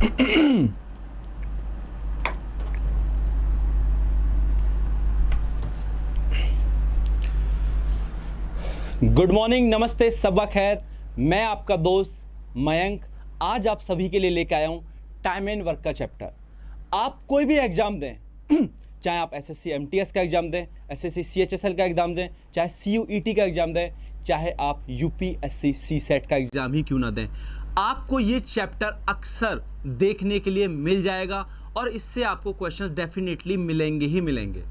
Good morning, नमस्ते, सबा खैर। मैं आपका दोस्त मयंक आज आप सभी के लिए लेकर आया हूं टाइम एंड वर्क का चैप्टर। आप कोई भी एग्जाम दें, चाहे आप एसएससी एमटीएस का एग्जाम दें, एसएससी सीएचएसएल का एग्जाम दें, चाहे सीयूईटी का एग्जाम दें, चाहे आप यूपीएससी सीसेट का एग्जाम ही क्यों ना दें, आपको ये चैप्टर अक्सर देखने के लिए मिल जाएगा और इससे आपको क्वेश्चन डेफिनेटली मिलेंगे ही मिलेंगे।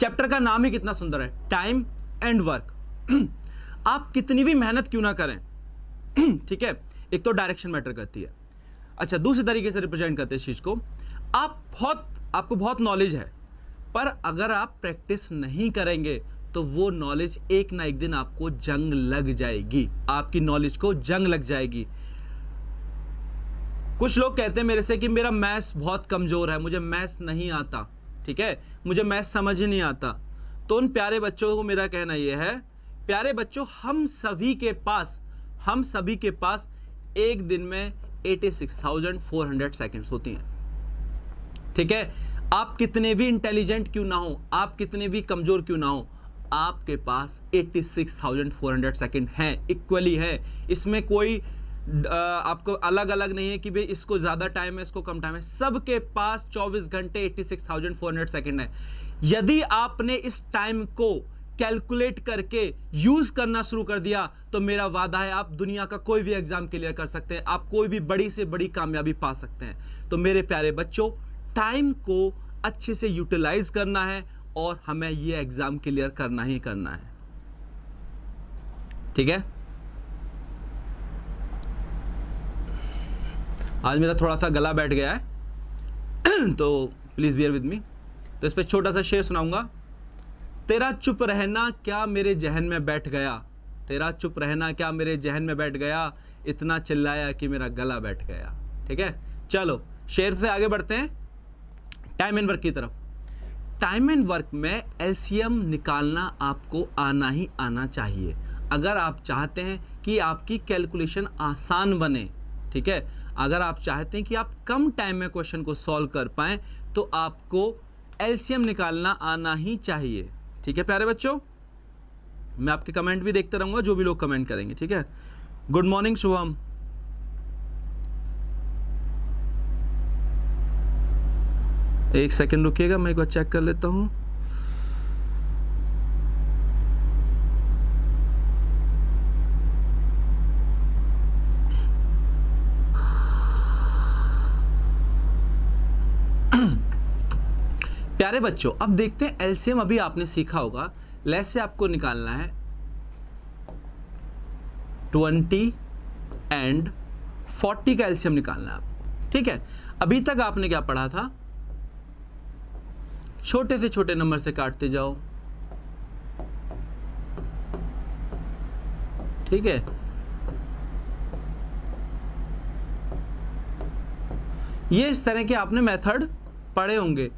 चैप्टर का नाम ही कितना सुंदर है, टाइम एंड वर्क। आप कितनी भी मेहनत क्यों ना करें, ठीक है, एक तो डायरेक्शन मैटर करती है। अच्छा, दूसरे तरीके से रिप्रेजेंट करते हैं इस चीज को, आपको बहुत नॉलेज है, पर अगर आप प्रैक्टिस नहीं करेंगे तो वो नॉलेज एक ना एक दिन आपको जंग लग जाएगी, आपकी नॉलेज को जंग लग जाएगी। कुछ लोग कहते हैं मेरे से कि मेरा मैथ्स बहुत कमजोर है, मुझे मैथ्स नहीं आता, ठीक है, मुझे मैथ्स समझ ही नहीं आता। तो उन प्यारे बच्चों को मेरा कहना यह है, प्यारे बच्चों, हम सभी के पास एक दिन में 86,400 सेकंड्स होती हैं, ठीक है। आप कितने भी इंटेलिजेंट क्यों ना हो, आप कितने भी कमजोर क्यों ना हो, आपके पास 86,400 सेकंड हैं, इक्वली है। इसमें कोई आपको अलग अलग नहीं है कि भाई इसको ज्यादा टाइम है, इसको कम टाइम है। सबके पास 24 घंटे 86,400 सेकंड है। यदि आपने इस टाइम को कैलकुलेट करके यूज करना शुरू कर दिया तो मेरा वादा है आप दुनिया का कोई भी एग्जाम क्लियर कर सकते हैं, आप कोई भी बड़ी से बड़ी कामयाबी पा सकते हैं। तो मेरे प्यारे बच्चों, टाइम को अच्छे से यूटिलाइज करना है और हमें ये एग्जाम क्लियर करना ही करना है, ठीक है। आज मेरा थोड़ा सा गला बैठ गया है तो प्लीज बियर विद मी। तो इस पे छोटा सा शेर सुनाऊंगा। तेरा चुप रहना क्या मेरे जहन में बैठ गया, तेरा चुप रहना क्या मेरे जहन में बैठ गया, इतना चिल्लाया कि मेरा गला बैठ गया, ठीक है। चलो शेर से आगे बढ़ते हैं टाइम एंड वर्क की तरफ। टाइम एंड वर्क में एलसीएम निकालना आपको आना ही आना चाहिए अगर आप चाहते हैं कि आपकी कैलकुलेशन आसान बने, ठीक है। अगर आप चाहते हैं कि आप कम टाइम में क्वेश्चन को सॉल्व कर पाएं तो आपको एलसीएम निकालना आना ही चाहिए, ठीक है प्यारे बच्चों। मैं आपके कमेंट भी देखते रहूंगा, जो भी लोग कमेंट करेंगे, ठीक है। Good morning Shubham. एक सेकंड रुकिएगा, मैं एक बार चेक कर लेता हूं। प्यारे बच्चों, अब देखते हैं एलसीएम। अभी आपने सीखा होगा, लेस से आपको निकालना है 20 एंड 40 का एलसीएम निकालना है आप, ठीक है। अभी तक आपने क्या पढ़ा था, छोटे से छोटे नंबर से काटते जाओ, ठीक है। ये इस तरह के आपने मेथड पढ़े होंगे,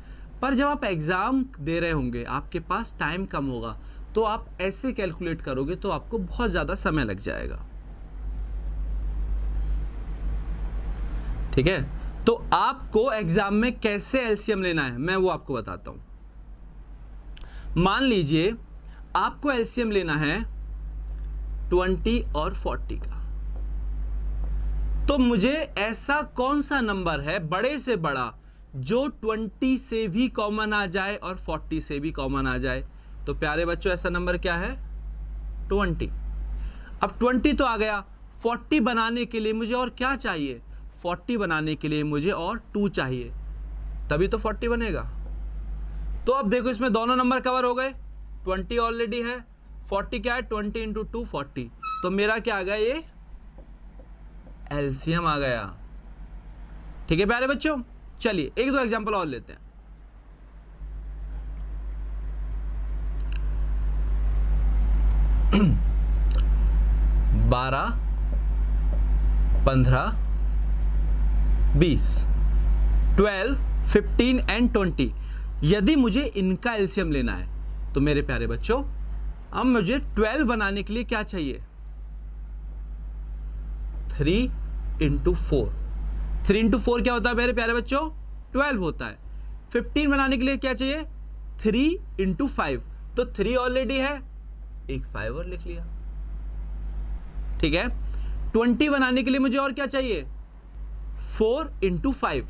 पर जब आप एग्जाम दे रहे होंगे, आपके पास टाइम कम होगा, तो आप ऐसे कैलकुलेट करोगे तो आपको बहुत ज्यादा समय लग जाएगा, ठीक है। तो आपको एग्जाम में कैसे एलसीएम लेना है मैं वो आपको बताता हूं। मान लीजिए आपको एलसीएम लेना है 20 और 40 का, तो मुझे ऐसा कौन सा नंबर है बड़े से बड़ा जो 20 से भी कॉमन आ जाए और 40 से भी कॉमन आ जाए। तो प्यारे बच्चों, ऐसा नंबर क्या है, 20। अब 20 तो आ गया, 40 बनाने के लिए मुझे और क्या चाहिए, 40 बनाने के लिए मुझे और 2 चाहिए, तभी तो 40 बनेगा। तो अब देखो, इसमें दोनों नंबर कवर हो गए, 20 ऑलरेडी है, 40 क्या है, 20 इंटू 2 40। तो मेरा क्या आ गया, ये एलसीएम आ गया, ठीक है प्यारे बच्चों। चलिए एक दो एग्जांपल और लेते हैं। बारह, 15, 20, 12, 15 एंड 20। यदि मुझे इनका एलसीएम लेना है तो मेरे प्यारे बच्चों, अब मुझे 12 बनाने के लिए क्या चाहिए, 3 इंटू 4, 3 इंटू 4 क्या होता है मेरे प्यारे बच्चों? 12 होता है। 15 बनाने के लिए क्या चाहिए? 3 इंटू 5, तो 3 ऑलरेडी है, एक 5 और लिख लिया, ठीक है। 20 बनाने के लिए मुझे और क्या चाहिए? 4 इंटू 5,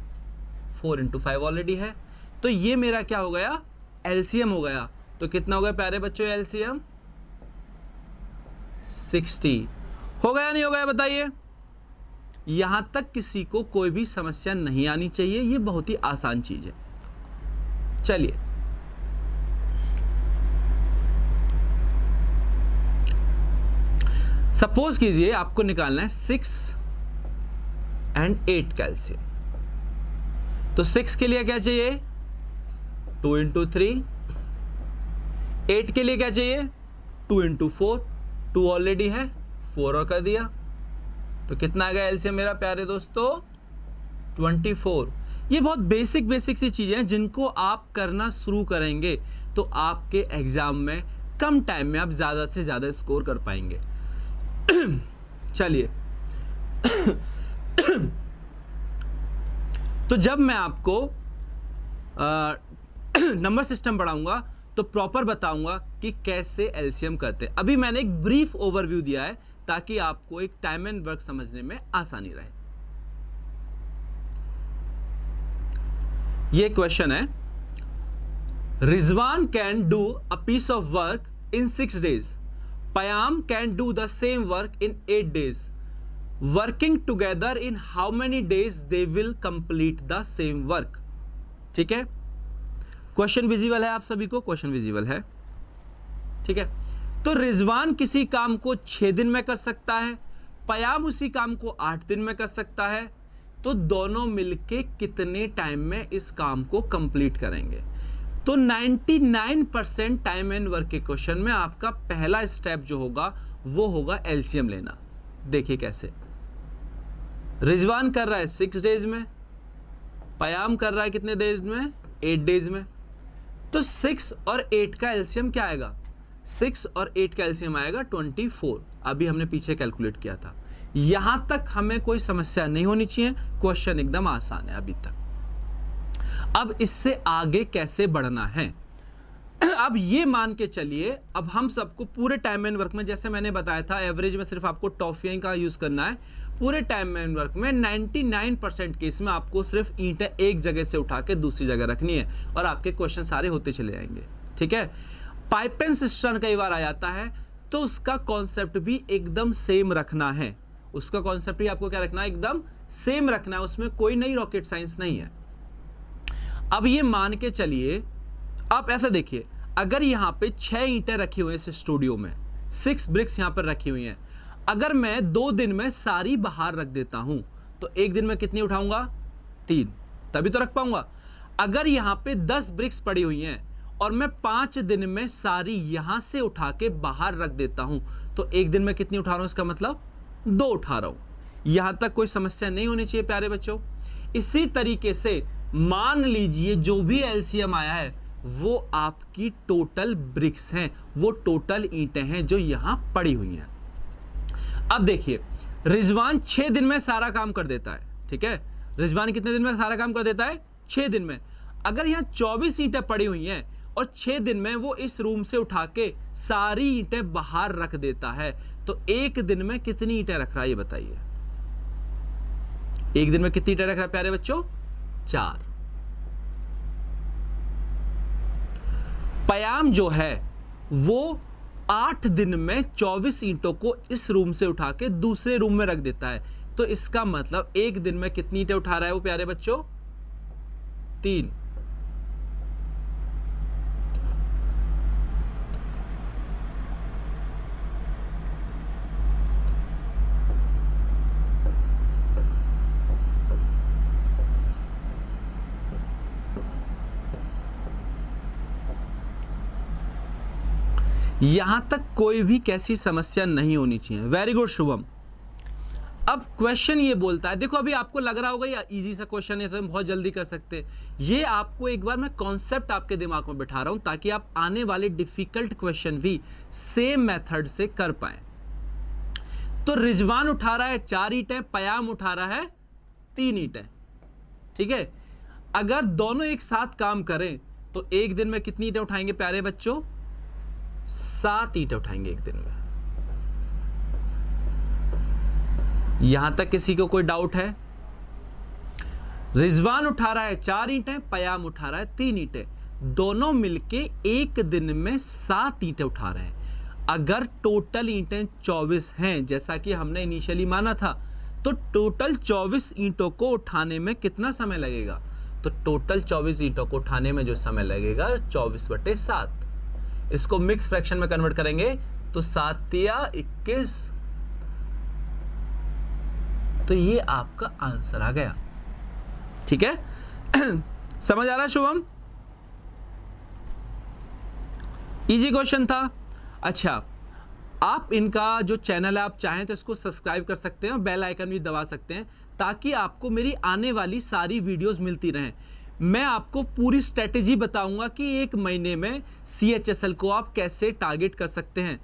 4 इंटू 5 ऑलरेडी है, तो ये मेरा क्या हो गया? एलसीएम हो गया। तो कितना हो गया प्यारे बच्चों एलसीएम? 60 हो गया नहीं हो गया बताइए? यहां तक किसी को कोई भी समस्या नहीं आनी चाहिए, ये बहुत ही आसान चीज है। चलिए सपोज कीजिए आपको निकालना है 6 और 8 कैल्शियम, तो 6 के लिए क्या चाहिए? 2 इंटू 3। 8 के लिए क्या चाहिए? 2 इंटू 4, 2 ऑलरेडी है, 4 और कर दिया, तो कितना आ गया एलसीएम मेरा प्यारे दोस्तों? 24। ये बहुत बेसिक सी चीजें हैं जिनको आप करना शुरू करेंगे तो आपके एग्जाम में कम टाइम में आप ज्यादा से ज्यादा स्कोर कर पाएंगे। चलिए तो जब मैं आपको नंबर सिस्टम पढ़ाऊंगा तो प्रॉपर बताऊंगा कि कैसे एलसीएम करते हैं। अभी मैंने एक ब्रीफ ओवरव्यू दिया है ताकि आपको एक टाइम एंड वर्क समझने में आसानी रहे। ये क्वेश्चन है, Rizwan can do a piece of work in 6 days, Payam can do the same work in 8 days, working together in how many days they will complete the same work. ठीक है, question visible है आप सभी को? क्वेश्चन विजिबल है, ठीक है। तो रिजवान किसी काम को 6 दिन में कर सकता है, पयाम उसी काम को 8 दिन में कर सकता है, तो दोनों मिलके कितने टाइम में इस काम को कंप्लीट करेंगे? तो 99% टाइम एंड वर्क के क्वेश्चन में आपका पहला स्टेप जो होगा वो होगा एलसीएम लेना। देखिए कैसे, रिजवान कर रहा है 6 days में, पयाम कर रहा है कितने डेज में? 8 days में। तो 6 और 8 का एलसीएम क्या आएगा? 6 और 8 का एलसीएम आएगा 24। अभी हमने पीछे कैलकुलेट किया था। यहां तक हमें कोई समस्या नहीं होनी चाहिए, क्वेश्चन एकदम आसान है अभी तक। अब इससे आगे कैसे बढ़ना है? अब ये मान के चलिए, अब हम सबको पूरे टाइम एंड वर्क में, जैसे मैंने बताया था, एवरेज में सिर्फ आपको टॉफियां का यूज करना है। पूरे टाइम एंड वर्क में 99% केस में आपको सिर्फ ईंटें एक जगह से उठा के दूसरी जगह रखनी है और आपके क्वेश्चन सारे होते चले जाएंगे। ठीक है, पाइप एंड सिस्टम कई बार आ जाता है, तो उसका कॉन्सेप्ट भी एकदम सेम रखना है। उसका कॉन्सेप्ट भी आपको क्या रखना है? एकदम सेम रखना है, उसमें कोई नई रॉकेट साइंस नहीं है। अब ये मान के चलिए, आप ऐसा देखिए, अगर यहां पे 6 ईंटें रखी हुई हैं इस स्टूडियो में, 6 ब्रिक्स यहां पर रखी हुई हैं, अगर मैं 2 दिन में सारी बाहर रख देता हूं तो 1 दिन में कितनी उठाऊंगा? 3, तभी तो रख पाऊंगा। अगर यहां पे 10 ब्रिक्स पड़ी हुई हैं और मैं 5 दिन में सारी यहां से उठा के बाहर रख देता हूं तो 1 दिन में कितनी उठा रहा हूं? इसका मतलब 2 उठा रहा हूं। यहां तक कोई समस्या नहीं होनी चाहिए प्यारे बच्चों। इसी तरीके से मान लीजिए जो भी एलसीएम आया है वो आपकी टोटल ब्रिक्स हैं, वो टोटल ईंटें हैं जो यहां पड़ी हुई हैं। अब देखिए, रिजवान 6 दिन में सारा काम कर देता है। ठीक है, रिजवान कितने दिन में सारा काम कर देता है? 6 दिन में। अगर यहां 24 ईंटें पड़ी हुई हैं और 6 दिन में वो इस रूम से उठा के सारी ईंटें बाहर रख देता है, तो 1 दिन में कितनी ईंटें रख रहा है ये बताइए? 1 दिन में कितनी ईंटें रख रहा है प्यारे बच्चों? 4। पयाम जो है वो 8 दिन में 24 ईंटों को इस रूम से उठा के दूसरे रूम में रख देता है, तो इसका मतलब 1 दिन में कितनी ईंटें उठा रहा है वो प्यारे बच्चों? 3। यहां तक कोई भी कैसी समस्या नहीं होनी चाहिए। Very good Shubham. अब क्वेश्चन ये बोलता है, देखो अभी आपको लग रहा होगा या इजी सा क्वेश्चन है तो हम बहुत जल्दी कर सकते हैं। ये आपको एक बार मैं कॉन्सेप्ट आपके दिमाग में बिठा रहा हूं ताकि आप आने वाले डिफिकल्ट क्वेश्चन भी सेम मेथड से कर पाए। तो रिजवान उठा रहा है 4 ईंटें, पयाम उठा रहा है 3 ईंटें, ठीक है। अगर दोनों एक साथ काम करें तो एक दिन में कितनी ईंटें उठाएंगे प्यारे बच्चों? 7 ईंटें उठाएंगे एक दिन में। यहां तक किसी को कोई डाउट है? रिजवान उठा रहा है 4 ईंटें, पयाम उठा रहा है 3 ईंटें, दोनों मिलके एक दिन में 7 ईंटें उठा रहे हैं। अगर टोटल ईंटें 24 हैं जैसा कि हमने इनिशियली माना था, तो टोटल 24 ईंटों को उठाने में कितना समय लगेगा? तो टोटल 24 ईंटों को उठाने में जो समय लगेगा 24/7। इसको मिक्स फ्रैक्शन में कन्वर्ट करेंगे तो 7 या 21, तो ये आपका आंसर आ गया, ठीक है। समझ आ रहा है शुभम? इजी क्वेश्चन था। अच्छा, आप इनका जो चैनल है आप चाहें तो इसको सब्सक्राइब कर सकते हैं और बेल आइकन भी दबा सकते हैं ताकि आपको मेरी आने वाली सारी वीडियोस मिलती रहें। मैं आपको पूरी स्ट्रेटेजी बताऊंगा कि एक महीने में CHSL को आप कैसे टारगेट कर सकते हैं,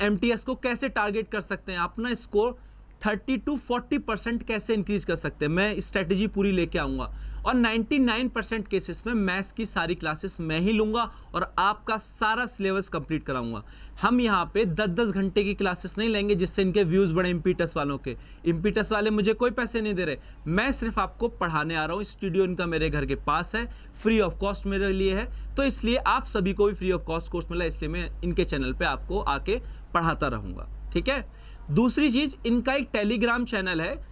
MTS को कैसे टारगेट कर सकते हैं, अपना स्कोर 30 to 40% कैसे इंक्रीज कर सकते हैं। मैं स्ट्रेटेजी पूरी लेके आऊंगा और 99% केसेस में मैथ्स की सारी क्लासेस मैं ही लूंगा और आपका सारा सिलेबस कंप्लीट कराऊंगा। हम यहाँ पे 10-10 घंटे की क्लासेस नहीं लेंगे जिससे इनके व्यूज बढ़े इम्पीटस वालों के। इम्पीटस वाले मुझे कोई पैसे नहीं दे रहे, मैं सिर्फ आपको पढ़ाने आ रहा हूँ। स्टूडियो इनका मेरे घर के पास है, फ्री ऑफ कॉस्ट मेरे लिए है, तो इसलिए आप सभी को भी फ्री ऑफ कॉस्ट कोर्स मिला, इसलिए मैं इनके चैनल पर आपको आके पढ़ाता रहूँगा, ठीक है। दूसरी चीज, इनका एक टेलीग्राम चैनल है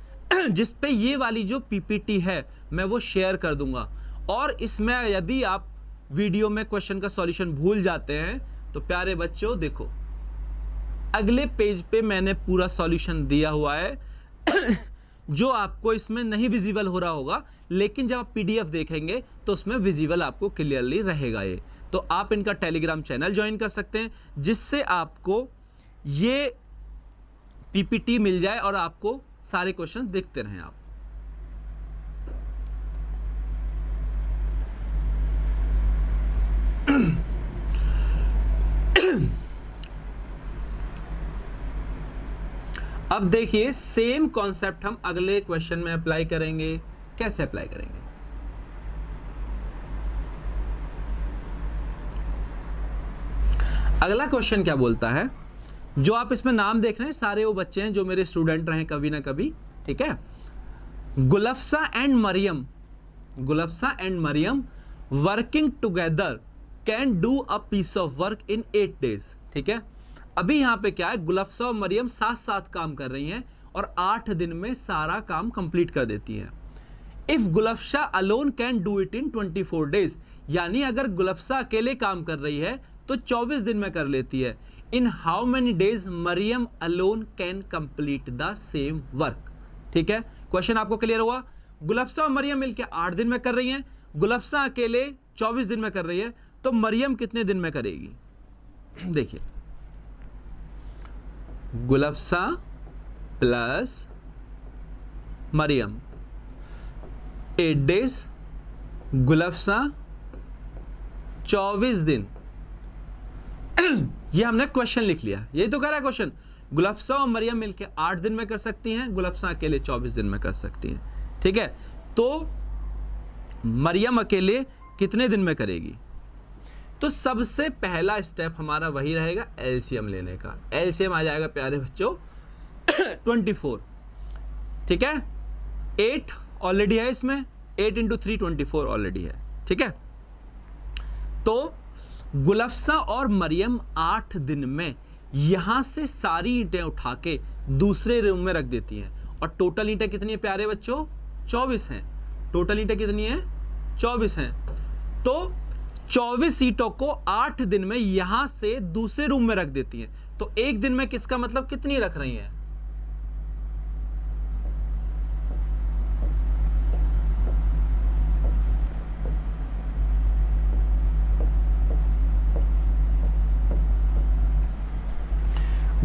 जिस पे ये वाली जो PPT है मैं वो शेयर कर दूंगा, और इसमें यदि आप वीडियो में क्वेश्चन का सॉल्यूशन भूल जाते हैं तो प्यारे बच्चों देखो अगले पेज पे मैंने पूरा सॉल्यूशन दिया हुआ है जो आपको इसमें नहीं विजिबल हो रहा होगा, लेकिन जब आप PDF देखेंगे तो उसमें विजिबल आपको क्लियरली रहेगा ये। तो आप इनका टेलीग्राम चैनल ज्वाइन कर सकते हैं जिससे आपको ये PPT मिल जाए और आपको सारे क्वेश्चन देखते रहें आप। अब देखिए सेम कॉन्सेप्ट हम अगले क्वेश्चन में अप्लाई करेंगे। कैसे अप्लाई करेंगे? अगला क्वेश्चन क्या बोलता है, जो आप इसमें नाम देख रहे हैं सारे वो बच्चे हैं जो मेरे स्टूडेंट रहे कभी ना कभी, ठीक है। Gulafsha and Mariyam working together can do a piece of work in 8 days, ठीक है। अभी यहाँ पे क्या है, गुलफ्सा और मरियम साथ साथ काम कर रही हैं और 8 दिन में सारा काम कंप्लीट कर देती हैं। If Gulafsha alone can do it in 24 days, यानी अगर गुलफ्सा अकेले काम कर रही है तो 24 दिन में कर लेती है। In how many days Maryam alone can complete the same work, ठीक है। क्वेश्चन आपको क्लियर हुआ? गुलफ्सा और मरियम मिलकर 8 दिन में कर रही हैं, गुलफ्सा अकेले 24 दिन में कर रही है, तो मरियम कितने दिन में करेगी? देखिए, गुलफ्सा प्लस मरियम 8 days, गुलफ्सा 24 दिन। ये हमने क्वेश्चन लिख लिया, यही तो कह रहा है क्वेश्चन। गुलफ्सा और मरियम मिलकर 8 दिन में कर सकती हैं, गुलफ्सा अकेले 24 दिन में कर सकती हैं, ठीक है। तो मरियम अकेले कितने दिन में करेगी? तो सबसे पहला स्टेप हमारा वही रहेगा एलसीएम लेने का। एलसीएम आ जाएगा प्यारे बच्चों 24, ठीक है। 8 ऑलरेडी है इसमें, 8 × 3 24 ऑलरेडी है, ठीक है। तो गुलफ्सा और मरियम 8 दिन में यहां से सारी ईंटें उठा के दूसरे रूम में रख देती हैं, और टोटल ईंटें कितनी है प्यारे बच्चों? 24 हैं। टोटल ईंटें कितनी है? 24 हैं। तो 24 ईंटों को 8 दिन में यहां से दूसरे रूम में रख देती हैं। तो एक दिन में किसका मतलब कितनी रख रही हैं?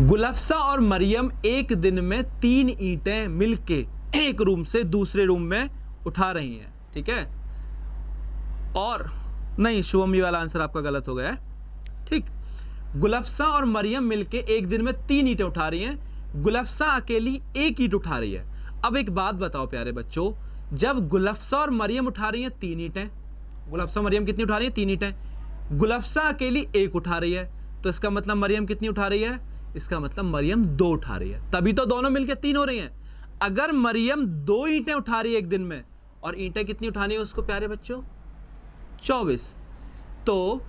गुलफ्सा और मरियम एक दिन में 3 ईंटें मिलके एक रूम से दूसरे रूम में उठा रही हैं, ठीक है। और नहीं, शुभम ये वाला आंसर आपका गलत हो गया है, ठीक। गुलफ्सा और मरियम मिलके एक दिन में 3 ईंटें उठा रही हैं, गुलफ्सा अकेली 1 ईंट उठा रही है। अब एक बात बताओ प्यारे बच्चों, जब गुलफ्सा और मरियम उठा रही हैं 3 ईंटें, गुलफ्सा और मरियम कितनी उठा रही हैं? 3 ईंटें। गुलफ्सा अकेली 1 उठा रही है, तो इसका मतलब मरियम कितनी उठा रही है? इसका मतलब मरियम 2 उठा रही है, तभी तो दोनों मिलकर 3 हो रही हैं। अगर मरियम 2 ईंटें उठा रही है एक दिन में, और ईंटें कितनी उठानी है उसको प्यारे बच्चों? 24। तो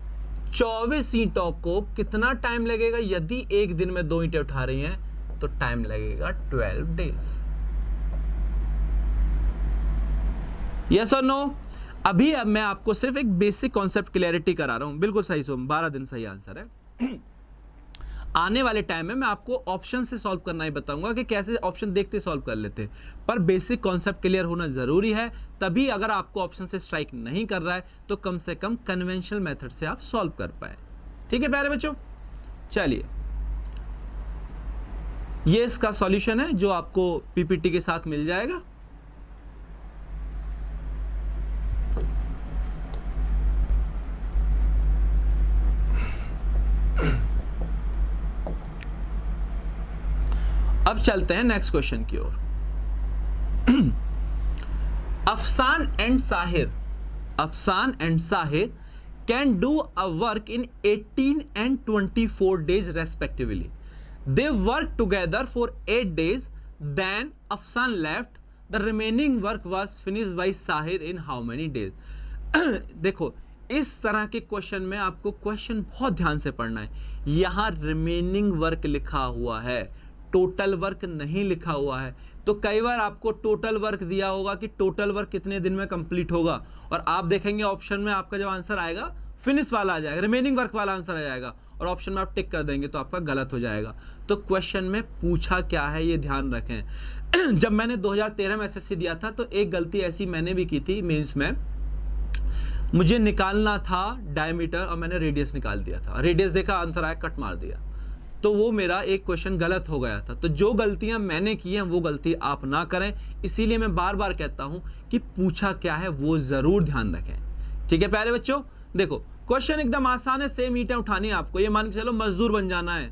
24 ईंटों को कितना टाइम लगेगा? यदि एक दिन में 2 ईंटें उठा रही हैं तो टाइम लगेगा 12 डेज। यस और नो? अभी अब मैं आपको सिर्फ एक बेसिक कॉन्सेप्ट क्लैरिटी करा रहा हूं। बिल्कुल सही सोम, 12 दिन सही आंसर है। आने वाले टाइम में मैं आपको ऑप्शन से सॉल्व करना ही बताऊंगा कि कैसे ऑप्शन देखते सॉल्व कर लेते हैं, पर बेसिक कॉन्सेप्ट क्लियर होना जरूरी है। तभी अगर आपको ऑप्शन से स्ट्राइक नहीं कर रहा है तो कम से कम कन्वेंशनल मेथड से आप सॉल्व कर पाए। ठीक है प्यारे बच्चों, चलिए ये इसका सॉल्यूशन है जो आपको पीपीटी के साथ मिल जाएगा। अब चलते हैं नेक्स्ट क्वेश्चन की ओर। Afsan and Sahir can do a work in 18 and 24 days respectively. They worked together for 8 days. Then Afsan left. The remaining work was finished by Sahir in how many days? देखो इस तरह के क्वेश्चन में आपको question बहुत ध्यान से पढ़ना है। यहां रिमेनिंग वर्क लिखा हुआ है, टोटल वर्क नहीं लिखा हुआ है। तो कई बार आपको टोटल वर्क दिया होगा कि टोटल वर्क कितने दिन में कंप्लीट होगा, और आप देखेंगे ऑप्शन में आपका जब आंसर आएगा फिनिश वाला आ जाएगा, रिमेनिंग वर्क वाला आंसर आ जाएगा, और ऑप्शन में आप टिक कर देंगे तो आपका गलत हो जाएगा। तो क्वेश्चन में पूछा क्या है ये ध्यान रखें। जब मैंने 2013 में एसएससी दिया था तो एक गलती ऐसी मैंने भी की थी मेंस में। मुझे निकालना था डायमीटर और मैंने रेडियस निकाल दिया था, रेडियस देखा आंसर आया, कट मार दिया, तो वो मेरा एक क्वेश्चन गलत हो गया था। तो जो गलतियां मैंने की हैं वो गलती आप ना करें, इसीलिए मैं बार बार कहता हूं कि पूछा क्या है वो जरूर ध्यान रखें। ठीक है प्यारे बच्चों, देखो क्वेश्चन एकदम आसान है, सेम ईंटें उठानी है आपको। ये मान के चलो मजदूर बन जाना है।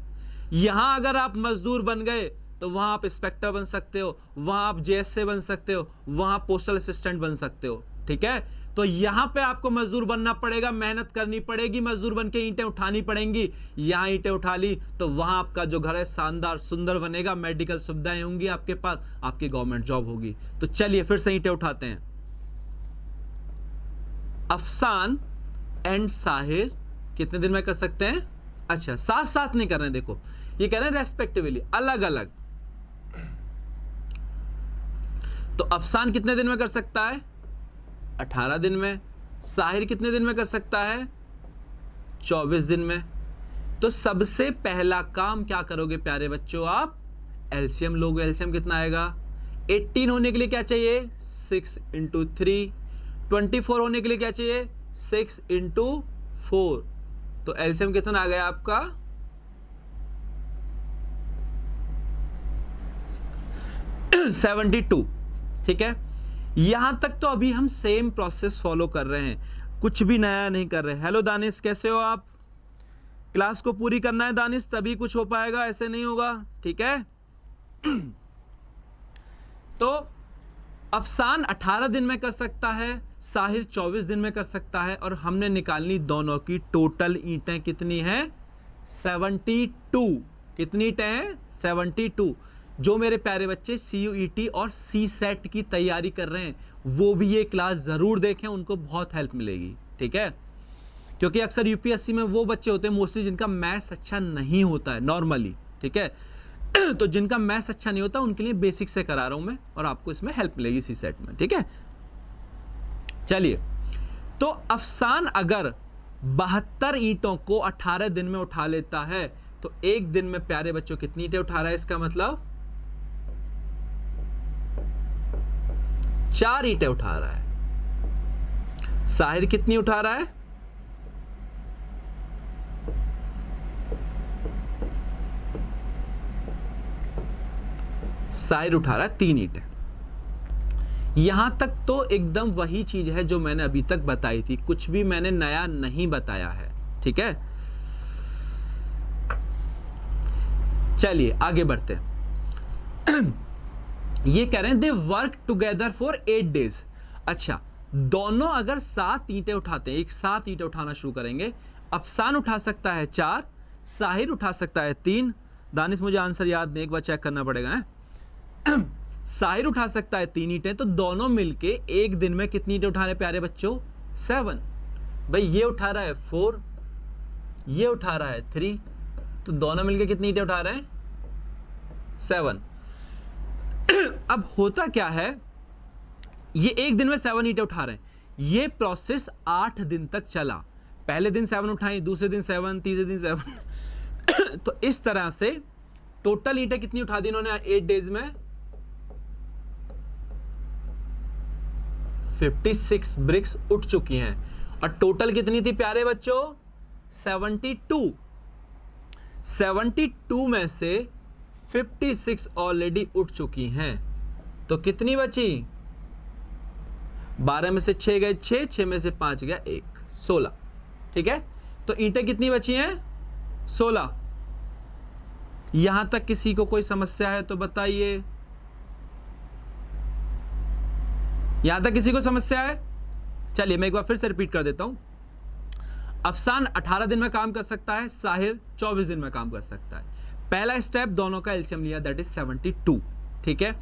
यहां अगर आप मजदूर बन गए तो वहां आप इंस्पेक्टर बन सकते हो, वहां आप जेएसए बन सकते हो, वहां पोस्टल असिस्टेंट बन सकते हो। ठीक है, तो यहां पे आपको मजदूर बनना पड़ेगा, मेहनत करनी पड़ेगी, मजदूर बन के ईंटें उठानी पड़ेंगी। यहां ईंटें उठा ली तो वहां आपका जो घर है शानदार सुंदर बनेगा, मेडिकल सुविधाएं होंगी आपके पास, आपकी गवर्नमेंट जॉब होगी। तो चलिए फिर से ईंटें उठाते हैं। अफसान एंड साहिर कितने दिन में कर सकते हैं? अच्छा, साथ साथ नहीं कर रहे हैं, देखो ये कह रहे हैं रेस्पेक्टिवली, अलग अलग। तो अफसान कितने दिन में कर सकता है? 18 दिन में। साहिर कितने दिन में कर सकता है? 24 दिन में। तो सबसे पहला काम क्या करोगे प्यारे बच्चों? आप एलसीएम लोगे। एलसीएम कितना आएगा? 18 होने के लिए क्या चाहिए? 6 × 3। 24 होने के लिए क्या चाहिए? 6 × 4। तो एलसीएम कितना आ गया आपका? 72। ठीक है, यहां तक तो अभी हम सेम प्रोसेस फॉलो कर रहे हैं, कुछ भी नया नहीं कर रहे। हेलो दानिश, कैसे हो आप? क्लास को पूरी करना है दानिश, तभी कुछ हो पाएगा, ऐसे नहीं होगा। ठीक है, तो अफसान 18 दिन में कर सकता है, साहिर 24 दिन में कर सकता है, और हमने निकालनी दोनों की टोटल ईंटें कितनी है? 72। कितनी ईंटें हैं? 72। जो मेरे प्यारे बच्चे CUET और CSET की तैयारी कर रहे हैं वो भी ये क्लास जरूर देखें, उनको बहुत हेल्प मिलेगी। ठीक है, क्योंकि अक्सर यूपीएससी में वो बच्चे होते हैं मोस्टली जिनका मैथ्स अच्छा नहीं होता है नॉर्मली। ठीक है, तो जिनका मैथ्स अच्छा नहीं होता उनके लिए बेसिक से करा रहा हूं मैं, और आपको इसमें हेल्प मिलेगी CSET में। ठीक है, चलिए, तो अफसान अगर 72 ईंटों को 18 दिन में उठा लेता है तो एक दिन में प्यारे बच्चों कितनी ईंटें उठा रहा है? इसका मतलब 4 ईंटें उठा रहा है। साहिर कितनी उठा रहा है? साहिर उठा रहा है 3 ईंटें। यहां तक तो एकदम वही चीज है जो मैंने अभी तक बताई थी, कुछ भी मैंने नया नहीं बताया है। ठीक है, चलिए आगे बढ़ते हैं। ये कह रहे हैं they work together for 8 days। अच्छा, दोनों अगर 7 ईंटें उठाते हैं, एक साथ ईंटें उठाना शुरू करेंगे, अफसान उठा सकता है 4, साहिर उठा सकता है 3, दानिश मुझे आंसर याद नहीं, एक बार चेक करना पड़ेगा है? साहिर उठा सकता है 3 ईंटें, तो दोनों मिलके एक दिन में कितनी ईंटें उठा रहे प्यारे बच्चों? 7। भाई ये उठा रहा है 4, ये उठा रहा है 3, तो दोनों मिलके कितनी ईंटें उठा रहे हैं? 7। अब होता क्या है, ये एक दिन में 7 ईंटें उठा रहे हैं, ये प्रोसेस 8 दिन तक चला। पहले दिन 7 उठाई, दूसरे दिन 7, तीसरे दिन 7 तो इस तरह से टोटल ईंटें कितनी उठा दी इन्होंने 8 डेज में? 56 ब्रिक्स उठ चुकी हैं। और टोटल कितनी थी प्यारे बच्चों? 72। 72 में से 56 ऑलरेडी उठ चुकी हैं, तो कितनी बची? 12 में से 6 गए 6, 6 में से 5 गया 1, 16। ठीक है, तो ईंटें कितनी बची हैं? 16। यहां तक किसी को कोई समस्या है तो बताइए। यहां तक किसी को समस्या है? चलिए मैं एक बार फिर से रिपीट कर देता हूं। अफसान 18 दिन में काम कर सकता है, साहिर 24 दिन में काम कर सकता है। पहला स्टेप, दोनों का एलसीएम लिया, दैट इज 72। ठीक है,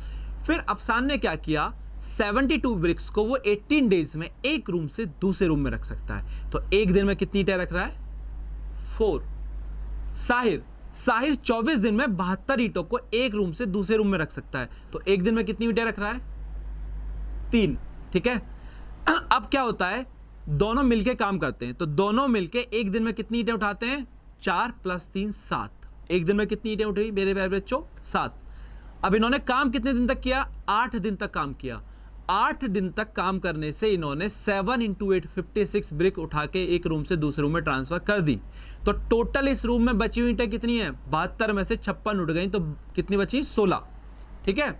फिर अफसान ने क्या किया, 72 ब्रिक्स को वो 18 डेज में एक रूम से दूसरे रूम में रख सकता है। तो एक दिन में कितनी ईंटें रख रहा है? 4। साहिर 24 दिन में 72 ईंटों को एक रूम से दूसरे रूम में रख सकता है, तो एक दिन में कितनी ईंटें रख रहा है? 3। ठीक है, अब क्या होता है, दोनों मिलके काम करते हैं, तो दोनों मिलके एक दिन में कितनी ईंटें उठाते हैं? 4 + 3 7। एक दिन में कितनी ईंटें उठी मेरे प्यारे बच्चों? 7। अब इन्होंने काम कितने दिन तक किया? 8 दिन तक काम किया। 8 दिन तक काम करने से इन्होंने 7 × 8 56 ब्रिक उठा के एक रूम से दूसरे रूम में ट्रांसफर कर दी। तो टोटल इस रूम में बची हुई ईंटें कितनी है? 72 में से 56 उठ गई, तो कितनी बची? 16। ठीक है,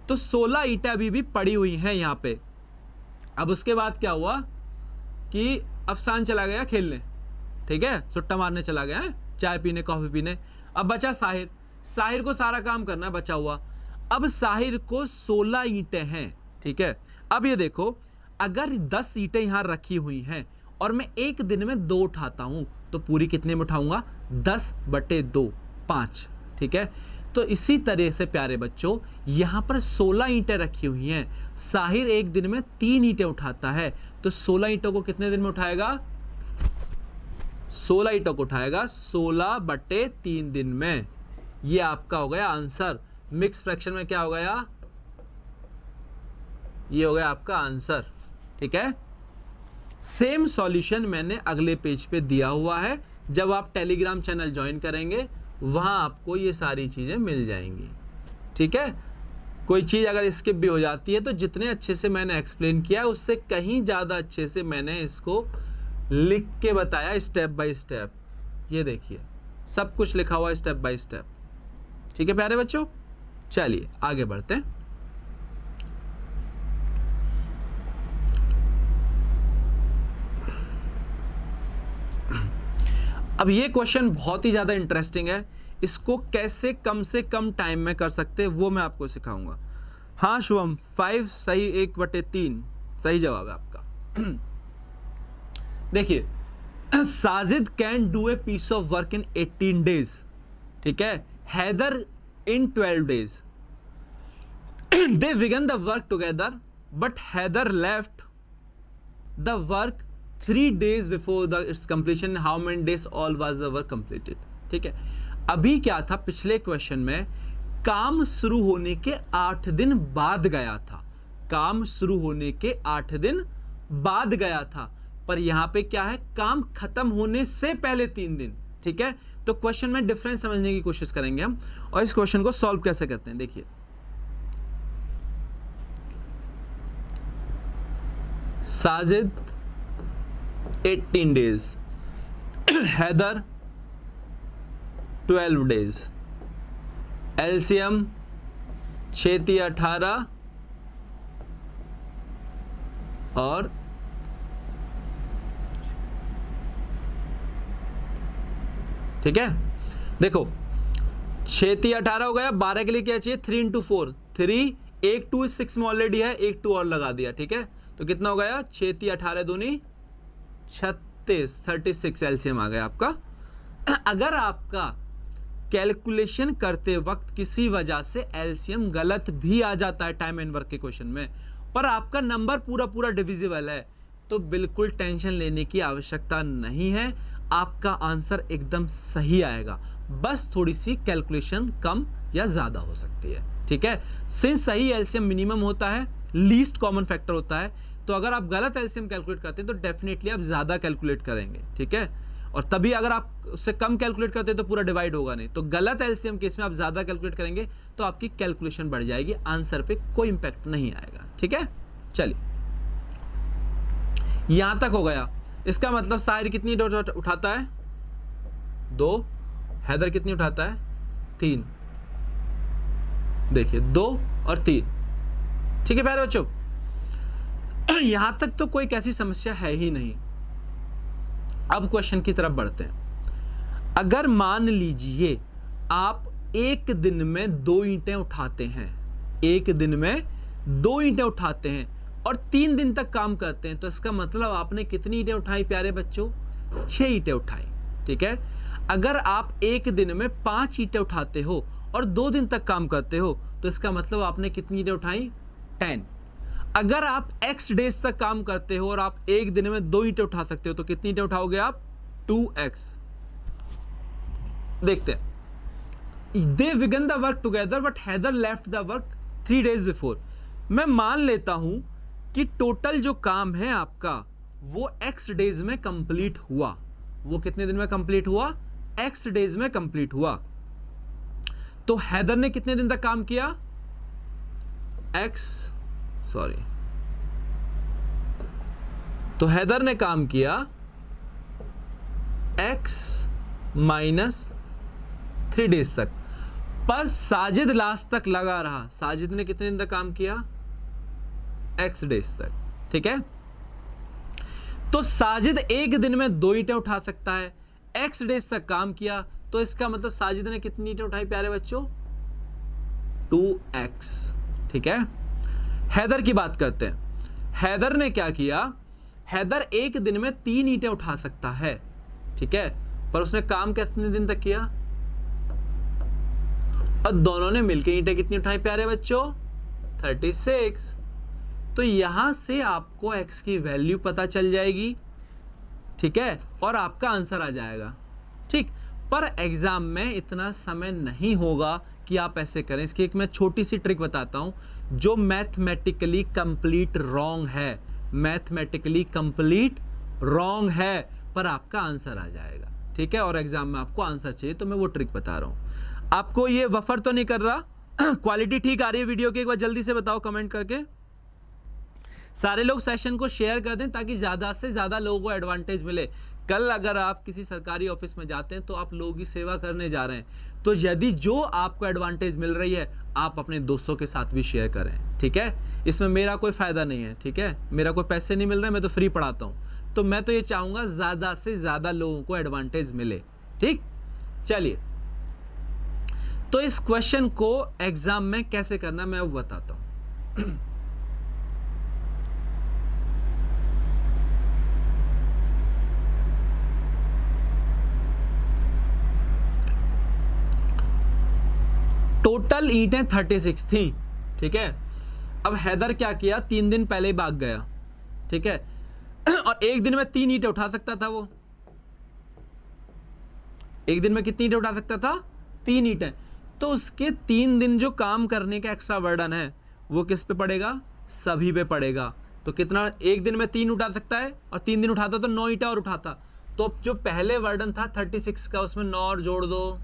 तो 16 ईंटें अभी भी पड़ी हुई हैं यहां पे। अब उसके बाद क्या हुआ कि अफसान चला गया खेलने, ठीक है, सुट्टा मारने चला गया है, चाय पीने, कॉफी पीने। अब बचा साहिर को सारा काम करना बचा हुआ। अब साहिर को 16 ईंटें हैं। ठीक है, अब ये देखो, अगर 10 ईंटें यहां रखी हुई हैं और मैं एक दिन में 2 उठाता हूं, तो पूरी कितने में उठाऊंगा? 10/2, 5। ठीक है, तो इसी तरह से प्यारे बच्चों यहां पर 16 ईंटें रखी हुई हैं। साहिर एक दिन में 3 ईंटें उठाता है, तो 16 ईंटों को कितने दिन में उठाएगा? 16 ईंटों को उठाएगा 16/3 दिन में। ये आपका हो गया आंसर। मिक्स फ्रैक्शन में क्या हो गया? ये हो गया आपका आंसर। ठीक है, सेम सॉल्यूशन मैंने अगले पेज पे दिया हुआ है। जब आप टेलीग्राम चैनल ज्वाइन करेंगे वहां आपको ये सारी चीजें मिल जाएंगी। ठीक है, कोई चीज अगर स्किप भी हो जाती है तो जितने अच्छे से मैंने एक्सप्लेन किया उससे कहीं ज्यादा अच्छे से मैंने इसको लिख के बताया स्टेप बाय स्टेप। ये देखिए सब कुछ लिखा हुआ है स्टेप बाय स्टेप। ठीक है प्यारे बच्चों, चलिए आगे बढ़ते हैं। अब ये क्वेश्चन बहुत ही ज्यादा इंटरेस्टिंग है। इसको कैसे कम से कम टाइम में कर सकते हैं वो मैं आपको सिखाऊंगा। हाँ शुभम, 5 सही, 1/3 सही जवाब है आपका। देखिए, Sajid can do a piece of work in 18 days। ठीक है, Haider in 12 days। They began the work together but Haider left the work 3 days before the its completion. How many days all was the work completed. ठीक है, अभी क्या था, पिछले question में काम शुरू होने के 8 दिन बाद गया था। काम शुरू होने के 8 दिन बाद गया था, पर यहां पे क्या है, काम खत्म होने से पहले 3 दिन। ठीक है, तो क्वेश्चन में डिफरेंस समझने की कोशिश करेंगे हम, और इस क्वेश्चन को सॉल्व कैसे करते हैं। देखिए, Sajid 18 days, Haider 12 days, LCM 6 × 18 और ठीक है, देखो 6 × 18 हो गया। 12 के लिए क्या चाहिए? 3 × 4, 3 एक 2 6 में ऑलरेडी है, एक 2 और लगा दिया, ठीक है। तो कितना हो गया, 6 3 18 दूनी 36, 36 एलसीएम आ गया आपका। अगर आपका कैलकुलेशन करते वक्त किसी वजह से एलसीएम गलत भी आ जाता है टाइम एंड वर्क के क्वेश्चन में, पर आपका नंबर पूरा पूरा डिविजिबल है, तो बिल्कुल टेंशन लेने की आवश्यकता नहीं है, आपका आंसर एकदम सही आएगा। बस थोड़ी सी कैलकुलेशन कम या ज्यादा हो सकती है, ठीक है। सिंस सही एलसीएम मिनिमम होता है, लीस्ट कॉमन फैक्टर होता है, तो अगर आप गलत एलसीएम कैलकुलेट करते हैं तो डेफिनेटली आप ज्यादा कैलकुलेट करेंगे, ठीक है। और तभी अगर आप उससे कम कैलकुलेट करते हैं तो पूरा डिवाइड होगा नहीं। तो गलत एलसीएम केस में आप ज्यादा कैलकुलेट करेंगे तो आपकी कैलकुलेशन बढ़ जाएगी, आंसर पे कोई इंपैक्ट नहीं आएगा, ठीक है। चलिए, यहां तक हो गया। इसका मतलब साहिर कितनी उठाता है, 2, हैदर कितनी उठाता है, 3, देखिए 2 और 3, ठीक है प्यारे बच्चों। यहां तक तो कोई कैसी समस्या है ही नहीं। अब क्वेश्चन की तरफ बढ़ते हैं। अगर मान लीजिए आप एक दिन में 2 ईंटें उठाते हैं, एक दिन में 2 ईंटें उठाते हैं और 3 दिन तक काम करते हैं, तो इसका मतलब आपने कितनी ईंटें उठाई प्यारे बच्चों, 6 ईंटें उठाई, ठीक है। अगर आप एक दिन में 5 ईंटें उठाते हो और 2 दिन तक काम करते हो, तो इसका मतलब आपने कितनी ईंटें उठाई, 10। अगर आप x डेज तक काम करते हो और आप एक दिन में 2 ईंटें उठा सकते हो, तो कितनी ईंटें उठाओगे आप, 2x। देखते हैं। They began the work together but Haider left the work 3 days before. मैं मान लेता हूं कि टोटल जो काम है आपका वो x डेज में कंप्लीट हुआ। वो कितने दिन में कंप्लीट हुआ, x डेज में कंप्लीट हुआ। तो हैदर ने कितने दिन तक काम किया, तो हैदर ने काम किया x - 3 days तक, पर साजिद लास्ट तक लगा रहा। साजिद ने कितने दिन तक काम किया, x days तक, ठीक है। तो साजिद एक दिन में 2 ईंटें उठा सकता है, x days तक काम किया, तो इसका मतलब साजिद ने कितनी ईंटें उठाई प्यारे बच्चों, 2x, ठीक है। हैदर की बात करते हैं। हैदर ने क्या किया, हैदर एक दिन में 3 ईंटें उठा सकता है, ठीक है, पर उसने काम कितने दिन तक किया, और दोनों ने मिलकर ईंटें कितनी उठाई प्यारे बच्चों, 36। तो यहां से आपको x की वैल्यू पता चल जाएगी, ठीक है, और आपका आंसर आ जाएगा, ठीक। पर एग्जाम में इतना समय नहीं होगा कि आप ऐसे करें। इसकी एक मैं छोटी सी ट्रिक बताता हूं जो मैथमेटिकली कंप्लीट रॉन्ग है, मैथमेटिकली कंप्लीट रॉन्ग है, पर आपका आंसर आ जाएगा, ठीक है। और एग्जाम में आपको आंसर चाहिए तो मैं वो ट्रिक बता रहा हूं। आपको ये वफर तो नहीं कर रहा, क्वालिटी ठीक आ रही है वीडियो की, एक बार जल्दी से बताओ कमेंट करके। सारे लोग सेशन को शेयर कर दें ताकि ज्यादा से ज्यादा लोगों को एडवांटेज मिले। कल अगर आप किसी सरकारी ऑफिस में जाते हैं तो आप लोगों की सेवा करने जा रहे हैं, तो यदि जो आपको एडवांटेज मिल रही है आप अपने दोस्तों के साथ भी शेयर करें, ठीक है। इसमें मेरा कोई फायदा नहीं है, ठीक है, मेरा कोई पैसे नहीं मिल रहे, मैं तो फ्री पढ़ाता हूं। तो मैं तो ये चाहूंगा ज्यादा से ज्यादा लोगों को एडवांटेज मिले, ठीक। चलिए, तो इस क्वेश्चन को एग्जाम में कैसे करना मैं वो बताता हूं। टोटल ईंटें 36 थी, ठीक है। अब हैदर क्या किया, 3 दिन पहले ही भाग गया, ठीक है, और एक दिन में 3 ईंटें उठा सकता था। वो एक दिन में कितनी ईंटें उठा सकता था, 3 ईंटें। तो उसके 3 दिन जो काम करने का एक्स्ट्रा बर्डन है वो किस पे पड़ेगा, सभी पे पड़ेगा। तो कितना, एक दिन में 3 उठा सकता है और 3 दिन उठाता तो 9 ईंटें और उठाता। तो जो पहले बर्डन था 36 का, उसमें 9 और जोड़ दो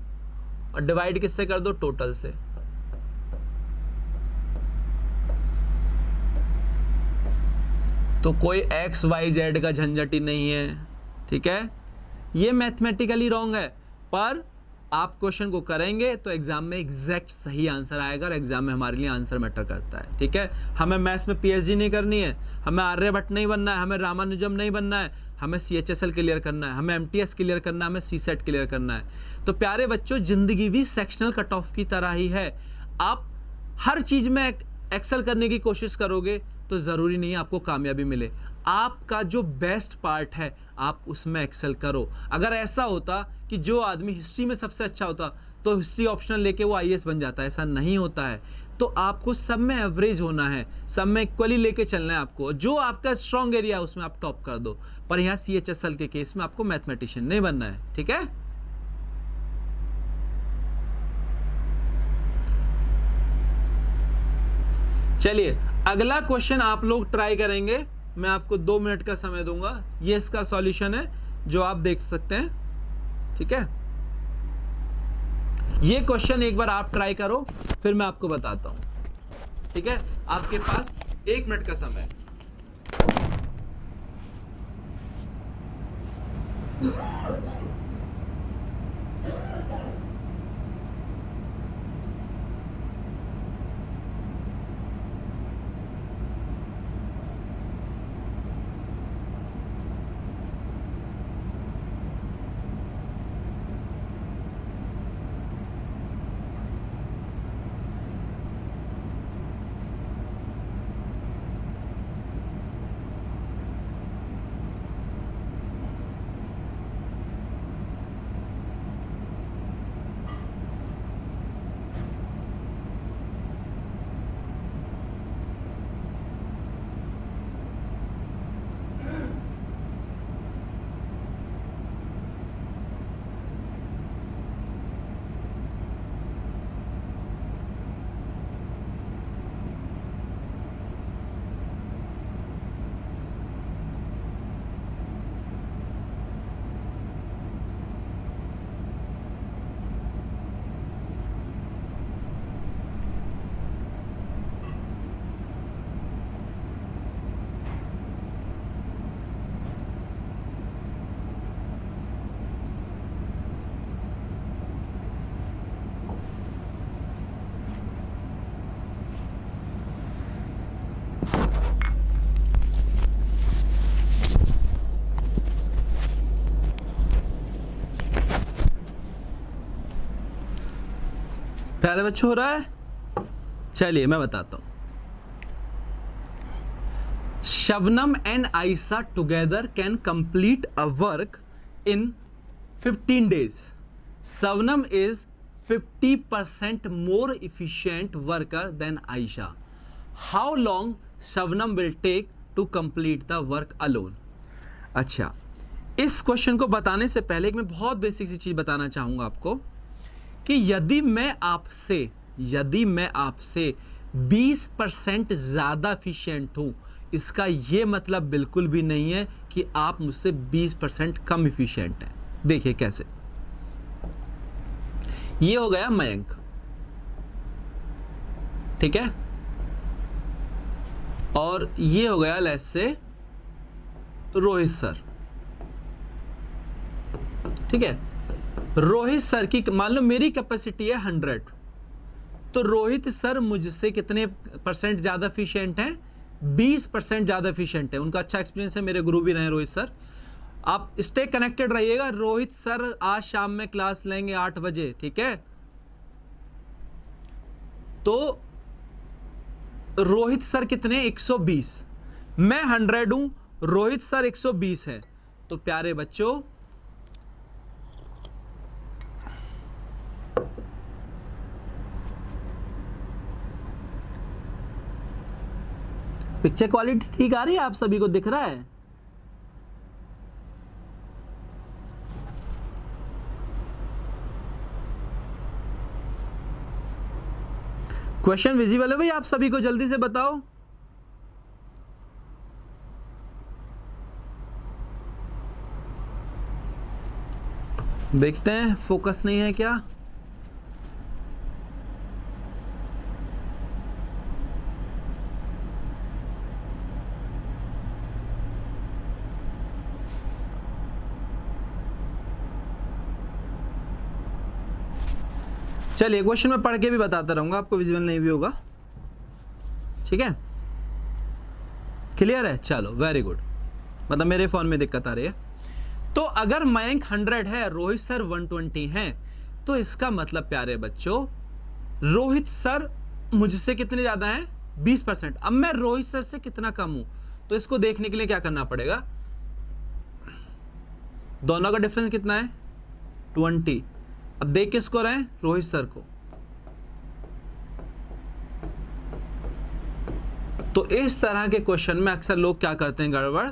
और डिवाइड किससे कर दो, टोटल से। तो कोई एक्स वाई जेड का झंझट ही नहीं है, ठीक है। ये मैथमेटिकली रॉन्ग है, पर आप क्वेश्चन को करेंगे तो एग्जाम में एग्जैक्ट सही आंसर आएगा, और एग्जाम में हमारे लिए आंसर मैटर करता है, ठीक है। हमें मैथ्स में पीएचडी नहीं करनी है, हमें आर्यभट्ट नहीं बनना है, हमें रामानुजम नहीं बनना है, हमें सीएचएसएल क्लियर करना है, हमें एमटीएस क्लियर करना है, हमें सीसेट क्लियर करना है। तो प्यारे बच्चों, जिंदगी भी सेक्शनल कट ऑफ की तरह ही है। आप हर चीज में एक्सेल करने की कोशिश करोगे तो ज़रूरी नहीं है आपको कामयाबी मिले। आपका जो बेस्ट पार्ट है आप उसमें एक्सेल करो। अगर ऐसा होता कि जो आदमी हिस्ट्री में सबसे अच्छा होता तो हिस्ट्री ऑप्शनल लेके वो आईएएस बन जाता है, ऐसा नहीं होता है। तो आपको सब में एवरेज होना है, सब में इक्वली लेके चलना है आपको। जो आपका स्ट्रॉन्ग एरिया है उसमें आप टॉप कर दो, पर यहाँ CHSL के केस में आपको मैथमेटिशियन नहीं बनना है, ठीक है। चलिए अगला क्वेश्चन आप लोग ट्राई करेंगे। मैं आपको 2 मिनट का समय दूंगा। ये इसका सॉल्यूशन है जो आप देख सकते हैं, ठीक है। ये क्वेश्चन एक बार आप ट्राई करो, फिर मैं आपको बताता हूं, ठीक है। आपके पास 1 मिनट का समय है। प्यारे बच्चों हो रहा है? चलिए मैं बताता हूं। Shabnam and Ayesha together can complete a work in 15 days. Shabnam is 50% more efficient worker than Aisha. How long Shabnam will take to complete the work alone? अच्छा, इस क्वेश्चन को बताने से पहले मैं बहुत बेसिक सी चीज बताना चाहूंगा आपको कि यदि मैं आपसे 20% ज्यादा एफिशिएंट हूं, इसका यह मतलब बिल्कुल भी नहीं है कि आप मुझसे 20% कम एफिशिएंट हैं। देखिए कैसे, ये हो गया मयंक, ठीक है, और ये हो गया लेट्स से रोहित सर, ठीक है। रोहित सर की मान लो मेरी कैपेसिटी है 100, तो रोहित सर मुझसे कितने परसेंट ज्यादा एफिशिएंट हैं? 20% ज्यादा एफिशिएंट है। उनका अच्छा एक्सपीरियंस है, मेरे गुरु भी रहे रोहित सर। आप स्टे कनेक्टेड रहिएगा। रोहित सर आज शाम में क्लास लेंगे 8 बजे, ठीक है। तो रोहित सर कितने? 120, मैं 100 हूं, रोहित सर 120 है। तो प्यारे बच्चों, पिक्चर क्वालिटी ठीक आ रही है? आप सभी को दिख रहा है? क्वेश्चन विजिबल है भाई? आप सभी को जल्दी से बताओ। देखते हैं फोकस नहीं है क्या। चलिए क्वेश्चन में पढ़ के भी बताता रहूंगा आपको, विजुअल नहीं भी होगा, ठीक है। क्लियर है? चलो वेरी गुड। मतलब मेरे फोन में दिक्कत आ रही है। तो अगर मयंक 100 है, रोहित सर 120 हैं, तो इसका मतलब प्यारे बच्चों रोहित सर मुझसे कितने ज्यादा हैं? 20%। अब मैं रोहित सर से कितना कम हूं, तो इसको देखने के लिए क्या करना पड़ेगा, दोनों का डिफरेंस कितना है 20। अब देख किसको रहे हैं, रोहित सर को। तो इस तरह के क्वेश्चन में अक्सर लोग क्या करते हैं, गड़बड़।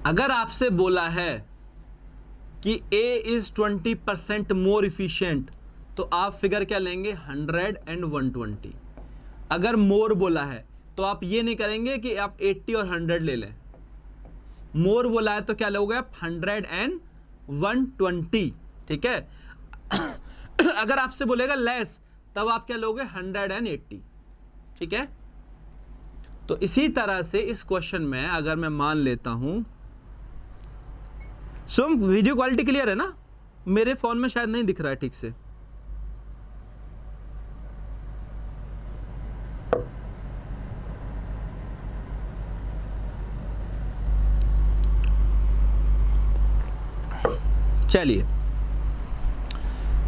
अगर आपसे बोला है कि A इज 20% मोर इफिशिएंट, तो आप फिगर क्या लेंगे 100 एंड 120। अगर मोर बोला है तो आप ये नहीं करेंगे कि आप 80 और 100 ले लें, मोर बोला है तो क्या लोगे आप 100 एंड 120, ठीक है। अगर आपसे बोलेगा लेस, तब आप क्या लोगे 180, ठीक है। तो इसी तरह से इस क्वेश्चन में अगर मैं मान लेता हूं, सुम वीडियो क्वालिटी क्लियर है ना, मेरे फोन में शायद नहीं दिख रहा है ठीक से। चलिए,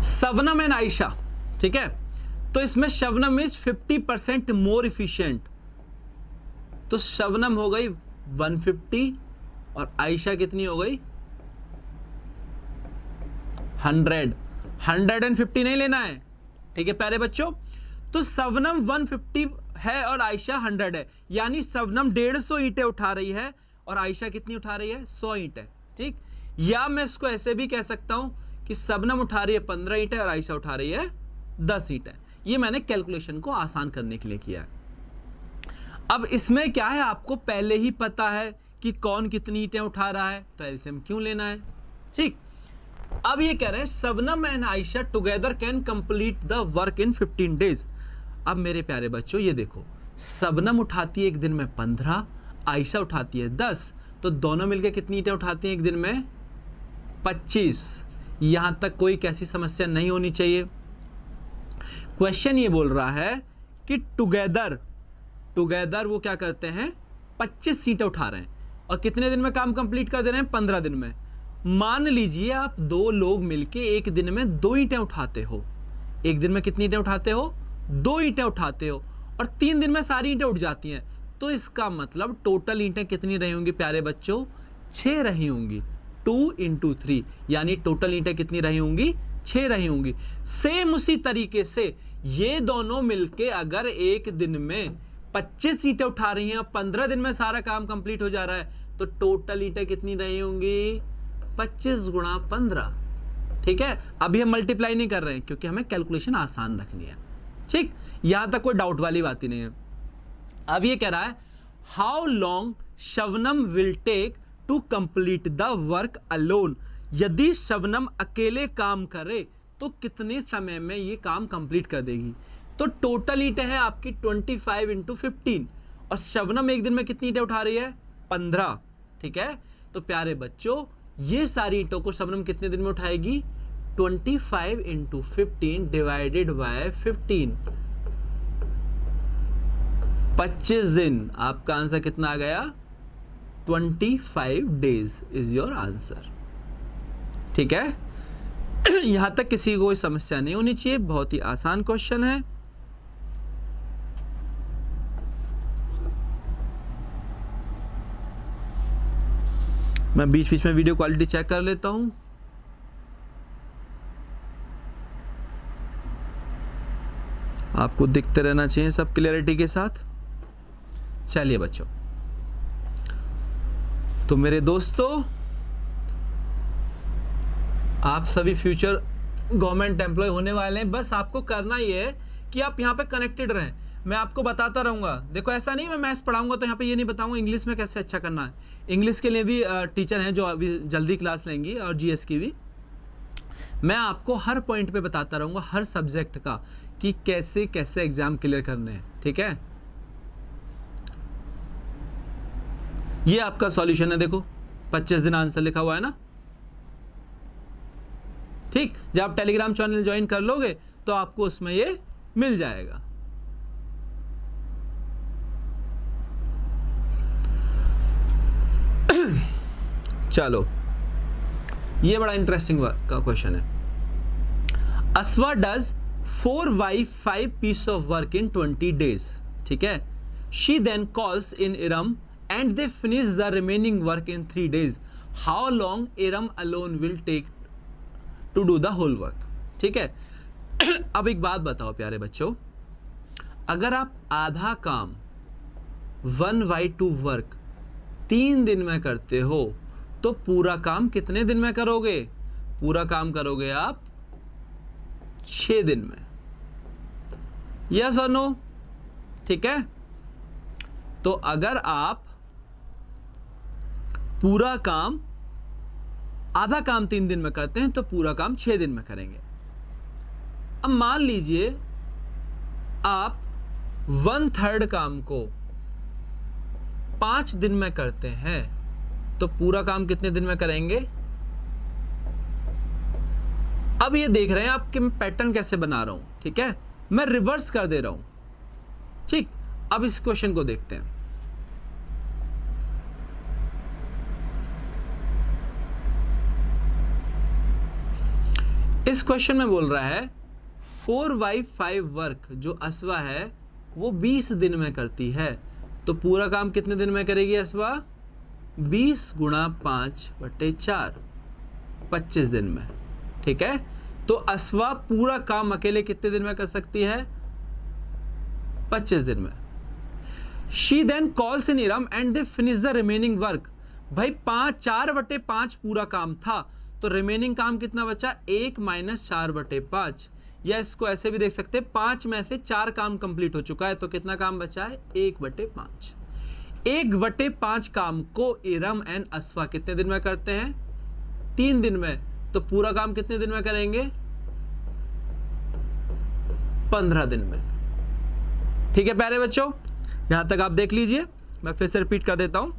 शबनम एंड आयशा, ठीक है। तो इसमें शबनम इज 50% मोर इफिशिएंट, तो शबनम हो गई 150 और आयशा कितनी हो गई 100। 150 नहीं लेना है, ठीक है प्यारे बच्चों। तो शबनम 150 है और आयशा 100 है, यानी शबनम 150 ईंटें उठा रही है और आयशा कितनी उठा रही है 100 ईंटें, ठीक। या मैं इसको ऐसे भी कह सकता हूं कि शबनम उठा रही है 15 ईंटें और आयशा उठा रही है 10 ईंटें। ये मैंने कैलकुलेशन को आसान करने के लिए किया है। अब इसमें क्या है, आपको पहले ही पता है कि कौन कितनी ईंटें उठा रहा है, तो एलसीएम क्यों लेना है, ठीक। अब ये कह रहे हैं Shabnam and Ayesha together can complete the work in 15 days. अब मेरे प्यारे बच्चों ये देखो, शबनम उठाती है एक दिन में 15, आयशा उठाती है 10, तो दोनों मिलकर कितनी ईंटें उठाती हैं एक दिन में 25। यहां तक कोई कैसी समस्या नहीं होनी चाहिए। क्वेश्चन ये बोल रहा है कि टुगेदर वो क्या करते हैं 25 ईंटें उठा रहे हैं और कितने दिन में काम कंप्लीट कर दे रहे हैं 15 दिन में। मान लीजिए आप दो लोग मिलके एक दिन में 2 ईंटें उठाते हो, एक दिन में कितनी ईंटें उठाते हो 2 ईंटें उठाते हो, और 3 दिन में सारी ईंटें उठ जाती हैं, तो इसका मतलब टोटल ईंटें कितनी रही होंगी प्यारे बच्चों 6 रही होंगी, 2 × 3, यानी टोटल ईंटें कितनी रही होंगी 6 रही होंगी। सेम उसी तरीके से ये दोनों मिलके अगर एक दिन में 25 ईंटें उठा रही हैं और 15 दिन में सारा काम कंप्लीट हो जा रहा है, तो टोटल ईंटें कितनी रही होंगी 25 × 15, ठीक है। अभी हम मल्टीप्लाई नहीं कर रहे हैं क्योंकि हमें कैलकुलेशन आसान रखनी है, ठीक। यहां तक कोई डाउट वाली बात ही नहीं है। अब ये कह रहा है how long Shabnam will take to complete the work alone. यदि शबनम अकेले काम करे तो कितने समय में ये काम कंप्लीट कर देगी। तो टोटल ईंटें है आपकी 25 × 15 और शबनम एक दिन में कितनी ईंटें उठा रही है 15, ठीक है। तो प्यारे बच्चों ये सारी ईंटों को शबनम कितने दिन में उठाएगी 25 × 15 डिवाइडेड बाय 15, 25 दिन। आपका आंसर कितना आ गया 25 डेज इज योर आंसर, ठीक है। यहां तक किसी को कोई समस्या नहीं होनी चाहिए, बहुत ही आसान क्वेश्चन है। मैं बीच बीच में वीडियो क्वालिटी चेक कर लेता हूं। आपको दिखते रहना चाहिए सब क्लियरिटी के साथ। चलिए बच्चों, तो मेरे दोस्तों आप सभी फ्यूचर गवर्नमेंट एम्प्लॉय होने वाले हैं। बस आपको करना ये है कि आप यहाँ पे कनेक्टेड रहें, मैं आपको बताता रहूँगा। देखो ऐसा नहीं मैं मैथ्स पढ़ाऊंगा तो यहाँ पे ये नहीं बताऊंगा इंग्लिश में कैसे अच्छा करना है। इंग्लिश के लिए भी टीचर हैं जो अभी जल्दी क्लास लेंगी, और जीएस की भी। मैं आपको हर पॉइंट पे बताता रहूँगा हर सब्जेक्ट का कि कैसे कैसे एग्जाम क्लियर करने हैं, ठीक है। ये आपका सॉल्यूशन है, देखो 25 दिन आंसर लिखा हुआ है ना, ठीक। जब आप टेलीग्राम चैनल ज्वाइन कर लोगे तो आपको उसमें ये मिल जाएगा। चलो, ये बड़ा इंटरेस्टिंग का क्वेश्चन है। अस्वा does 4y 5 piece of work in 20 days. ठीक है. She then calls in Iram and they finish the remaining work in 3 days. How long Iram alone will take to do the whole work? ठीक है. अब एक बात बताओ प्यारे बच्चों, अगर आप आधा काम 1/2 वर्क 3 दिन में करते हो तो पूरा काम कितने दिन में करोगे? पूरा काम करोगे आप 6 दिन में. यस और नो? ठीक है. तो अगर आप पूरा काम, आधा काम 3 दिन में करते हैं तो पूरा काम 6 दिन में करेंगे. अब मान लीजिए आप 1/3 काम को 5 दिन में करते हैं तो पूरा काम कितने दिन में करेंगे? अब ये देख रहे हैं आप कि मैं पैटर्न कैसे बना रहा हूं. ठीक है, मैं रिवर्स कर दे रहा हूं. ठीक, अब इस क्वेश्चन को देखते हैं. इस क्वेश्चन में बोल रहा है 4/5 वर्क जो अश्वा है वो 20 दिन में करती है तो पूरा काम कितने दिन में करेगी अश्वा? 20 × 5/4 25 दिन में. ठीक है, तो अश्वा पूरा काम अकेले कितने दिन में कर सकती है? 25 दिन में. She then calls in Iram and they finish the remaining work. भाई 4/5 पूरा काम था तो रिमेनिंग काम कितना बचा? 1 - 4/5. या इसको ऐसे भी देख सकते हैं, 5 में से 4 काम कंप्लीट हो चुका है तो कितना काम बचा है? 1/5. 1/5 काम को इरम एंड अश्वा कितने दिन में करते हैं? 3 दिन में. तो पूरा काम कितने दिन में करेंगे? 15 दिन में. ठीक है प्यारे बच्चों, यहां तक आप देख लीजिए. मैं फिर से रिपीट कर देता हूं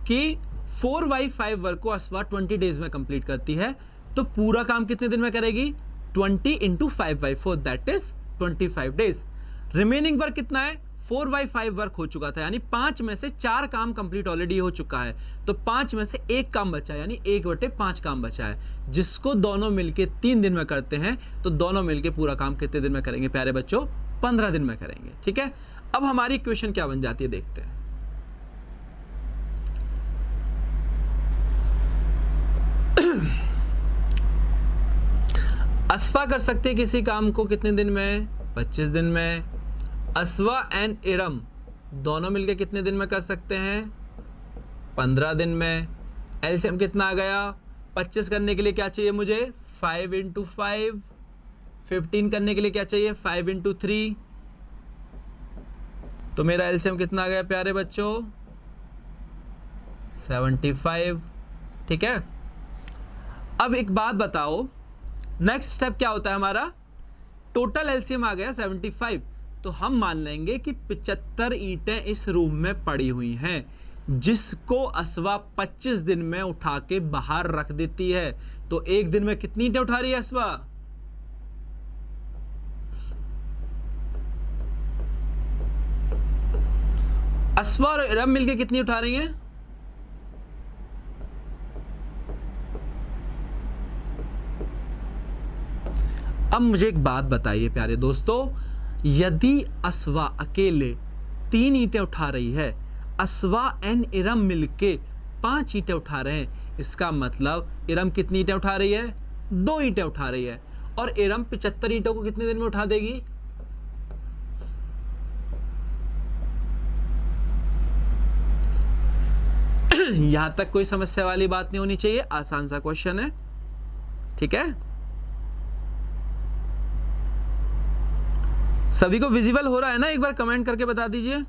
कि 4/5 वर्क को अश्वा 20 डेज में कंप्लीट करती है तो पूरा काम कितने दिन में करेगी? 20 × 5/4 that is 25 days. Remaining work कितना है? 4/5 वर्क हो चुका था, यानी 5 में से 4 काम कंप्लीट ऑलरेडी हो चुका है तो 5 में से 1 काम बचा है, यानी 1/5 काम बचा है जिसको दोनों मिलके 3 दिन में करते हैं. तो दोनों मिलके पूरा काम कितने दिन में करेंगे प्यारे बच्चों? 15 दिन में करेंगे. ठीक है, अब हमारी इक्वेशन क्या बन जाती है देखते हैं. अश्वा कर सकते हैं किसी काम को कितने दिन में? 25 दिन में. अश्वा एंड इरम दोनों मिलकर कितने दिन में कर सकते हैं? 15 दिन में. एलसीएम कितना आ गया? 25 करने के लिए क्या चाहिए मुझे? 5 × 5. 15 करने के लिए क्या चाहिए? 5 × 3. तो मेरा एलसीएम कितना आ गया प्यारे बच्चों? 75. ठीक है, अब एक बात बताओ, नेक्स्ट स्टेप क्या होता है हमारा? टोटल एलसीएम आ गया 75 तो हम मान लेंगे कि 75 ईंटें इस रूम में पड़ी हुई हैं जिसको अश्वा 25 दिन में उठा के बाहर रख देती है. तो एक दिन में कितनी ईंटें उठा रही है अश्वा? अश्वा और इरम मिलके कितनी उठा रही हैं? अब मुझे एक बात बताइए प्यारे दोस्तों, यदि अश्वा अकेले 3 ईंटें उठा रही है, अश्वा एंड इरम मिलके 5 ईंटें उठा रहे हैं, इसका मतलब इरम कितनी ईंटें उठा रही है? 2 ईंटें उठा रही है. और इरम 75 ईंटों को कितने दिन में उठा देगी? यहां तक कोई समस्या वाली बात नहीं होनी चाहिए, आसान सा क्वेश्चन है. ठीक है, सभी को विजिबल हो रहा है ना? एक बार कमेंट करके बता दीजिए.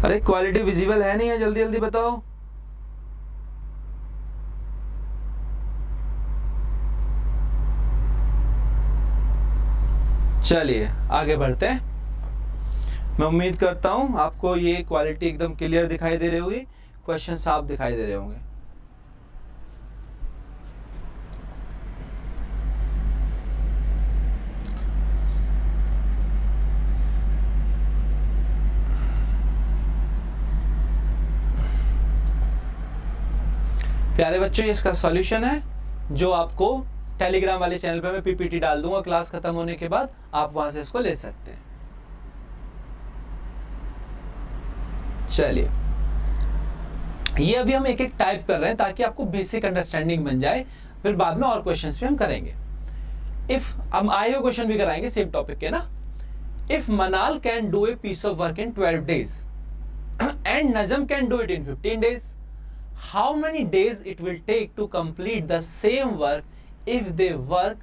अरे क्वालिटी विजिबल है नहीं है? जल्दी जल्दी बताओ. चलिए आगे बढ़ते हैं. मैं उम्मीद करता हूं आपको ये क्वालिटी एकदम क्लियर दिखाई दे रही होगी, क्वेश्चन साफ दिखाई दे रहे होंगे. प्यारे बच्चों, ये इसका सॉल्यूशन है जो आपको टेलीग्राम वाले चैनल पे मैं पीपीटी डाल दूंगा क्लास खत्म होने के बाद, आप वहां से इसको ले सकते हैं। चलिए, ये अभी हम एक एक टाइप कर रहे हैं ताकि आपको बेसिक अंडरस्टैंडिंग बन जाए, फिर बाद में और क्वेश्चंस भी हम करेंगे। इफ हम आए हुए क्वेश्चन भी कराएंगे सेम टॉपिक के ना। If Manal can do a piece of work in 12 days and Najam can do it in 15 days, how many days it will take to complete the same work if they work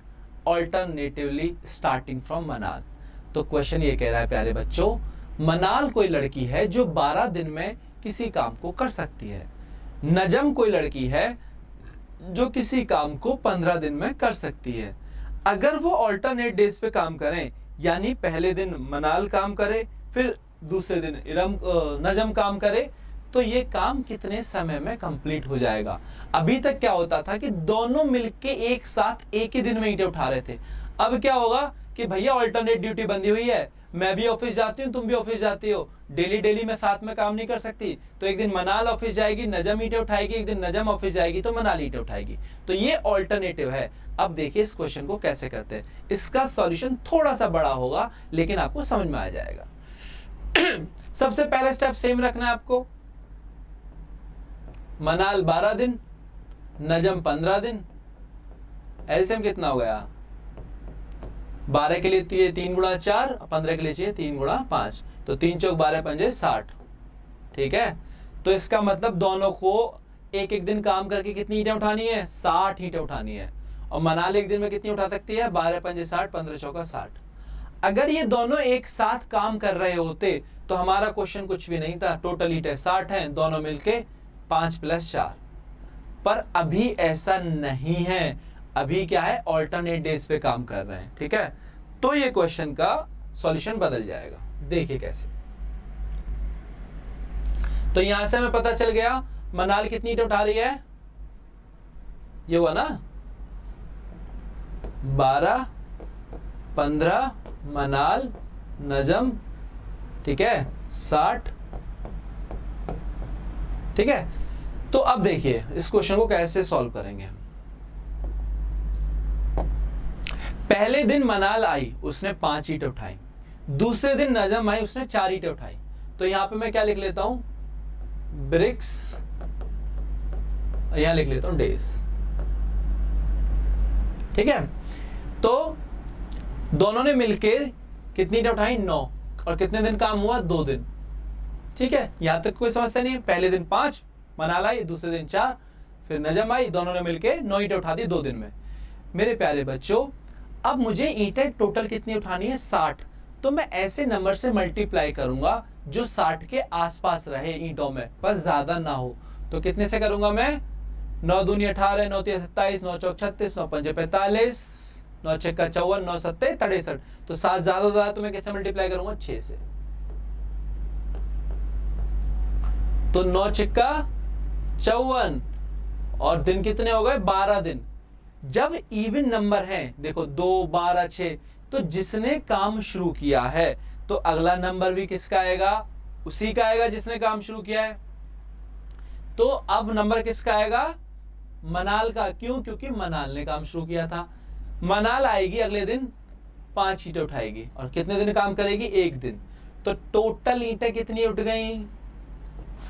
alternatively starting from Manal? तो question ये कह रहा है प्यारे बच्चों, मनाल कोई लड़की है जो 12 दिन में किसी काम को कर सकती है, नजम कोई लड़की है जो किसी काम को 15 दिन में कर सकती है। अगर वो ऑल्टरनेट डेज पे काम करें, यानी पहले दिन मनाल काम करे फिर दूसरे दिन नजम काम करे, तो ये काम कितने समय में कंप्लीट हो जाएगा। अभी तक क्या होता था कि दोनों मिलके एक साथ एक ही दिन में ईंटें उठा रहे थे। अब क्या होगा कि भैया ऑल्टरनेट ड्यूटी बंधी हुई है, मैं भी ऑफिस जाती हूँ, तुम भी ऑफिस जाती हो, डेली मैं साथ में काम नहीं कर सकती, तो एक दिन मनाल ऑफिस जाएगी, नजम ईंटें उठाएगी, एक दिन नजम ऑफिस जाएगी तो मनाल ईंटें उठाएगी। तो ये ऑल्टरनेटिव है। अब देखिए इस क्वेश्चन को कैसे करते हैं। इसका सॉल्यूशन थोड़ा सा बड़ा होगा लेकिन आपको समझ में आ जाएगा। सबसे पहले स्टेप सेम रखना है आपको, मनाल 12 दिन, नजम 15 दिन। एलसीएम कितना हो गया? 12 के लिए 3 गुणा 4, 15 के लिए चाहिए 3 गुणा 5, तो 3 चौक 12 पंजे 60। ठीक है, तो इसका मतलब दोनों को एक एक दिन काम करके कितनी ईंटें उठानी है? 60 ईंटें उठानी है। और मनाल एक दिन में कितनी उठा सकती है? 12 पंजे 60, 15 चौका 60। अगर ये दोनों एक साथ काम कर रहे होते तो हमारा क्वेश्चन कुछ भी नहीं था, टोटल ईंटें 60 हैं, दोनों मिलके 5 + 4। पर अभी ऐसा नहीं है, अभी क्या है, ऑल्टरनेट डेज पे काम कर रहे हैं। ठीक है, तो ये क्वेश्चन का सॉल्यूशन बदल जाएगा। देखिए कैसे। तो यहां से हमें पता चल गया मनाल कितनी ईंटें उठा रही है, ये हुआ ना 12, 15 मनाल, नजम, ठीक है 60। ठीक है, तो अब देखिए इस क्वेश्चन को कैसे सॉल्व करेंगे हम। पहले दिन मनाल आई, उसने 5 ईंटें उठाई, दूसरे दिन नजम आई, उसने 4 ईंटें उठाई। तो यहां पे मैं क्या लिख लेता हूं, ब्रिक्स, यहां लिख लेता हूं डेज। ठीक है, तो दोनों ने मिलके कितनी ईंटें उठाई? 9। और कितने दिन काम हुआ? 2 दिन। ठीक है, यहां तक कोई समस्या नहीं है। पहले दिन 5 मनाल आई, दूसरे दिन 4, फिर नजम आई, दोनों ने मिलके 9 ईंटें उठा दी 2 दिन में। मेरे प्यारे बच्चों, अब मुझे ईंटें टोटल कितनी उठानी है? 60। तो मैं ऐसे नंबर से मल्टीप्लाई करूंगा जो 60 के आसपास रहे ईंटों में, बस ज्यादा ना हो। तो कितने से करूंगा मैं? 9 दूनी 18, 9 3 27, 9 चौक 36, 9 पंजे 45, 9 छक्का 54, 9 सत्ते 63। तो 7 ज्यादा तो मैं किससे मल्टीप्लाई करूंगा? 6 से। तो 9 छक्का 54 और दिन कितने हो गए? 12 दिन। जब इवन नंबर है, देखो 2, 12, 6, तो जिसने काम शुरू किया है तो अगला नंबर भी किसका आएगा? उसी का आएगा जिसने काम शुरू किया है। तो अब नंबर किसका आएगा? मनाल का। क्यों? क्योंकि मनाल ने काम शुरू किया था। मनाल आएगी अगले दिन, 5 ईंटें उठाएगी और कितने दिन काम करेगी? 1 दिन। तो टोटल ईंटें कितनी उठ गई?